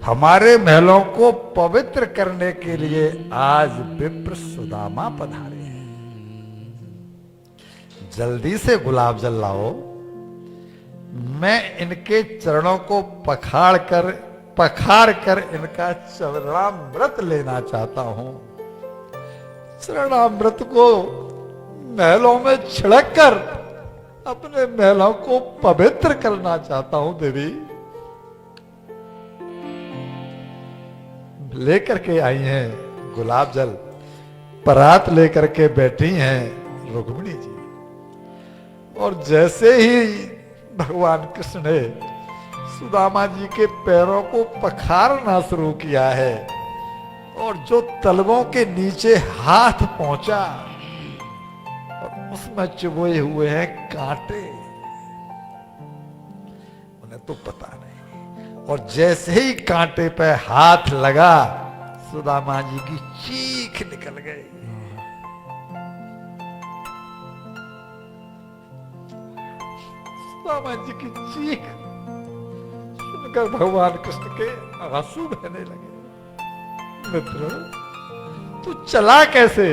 हमारे महलों को पवित्र करने के लिए आज विप्र सुदामा पधारे हैं। जल्दी से गुलाब जल लाओ, मैं इनके चरणों को पखाड़ कर इनका चरणामृत लेना चाहता हूं। चरणामृत को महलों में छिड़क कर अपने महलों को पवित्र करना चाहता हूं। देवी लेकर के आई हैं गुलाब जल, परात लेकर के बैठी हैं रुक्मिणी जी। और जैसे ही भगवान कृष्ण ने सुदामा जी के पैरों को पखारना शुरू किया है और जो तलवों के नीचे हाथ पहुंचा और उसमें चुभे हुए हैं कांटे, उन्हें तो पता नहीं। और जैसे ही कांटे पे हाथ लगा सुदामा जी की चीख निकल गई। सुदामा जी की चीख सुनकर भगवान कृष्ण के आंसू बहने लगे। मित्र, तू चला कैसे?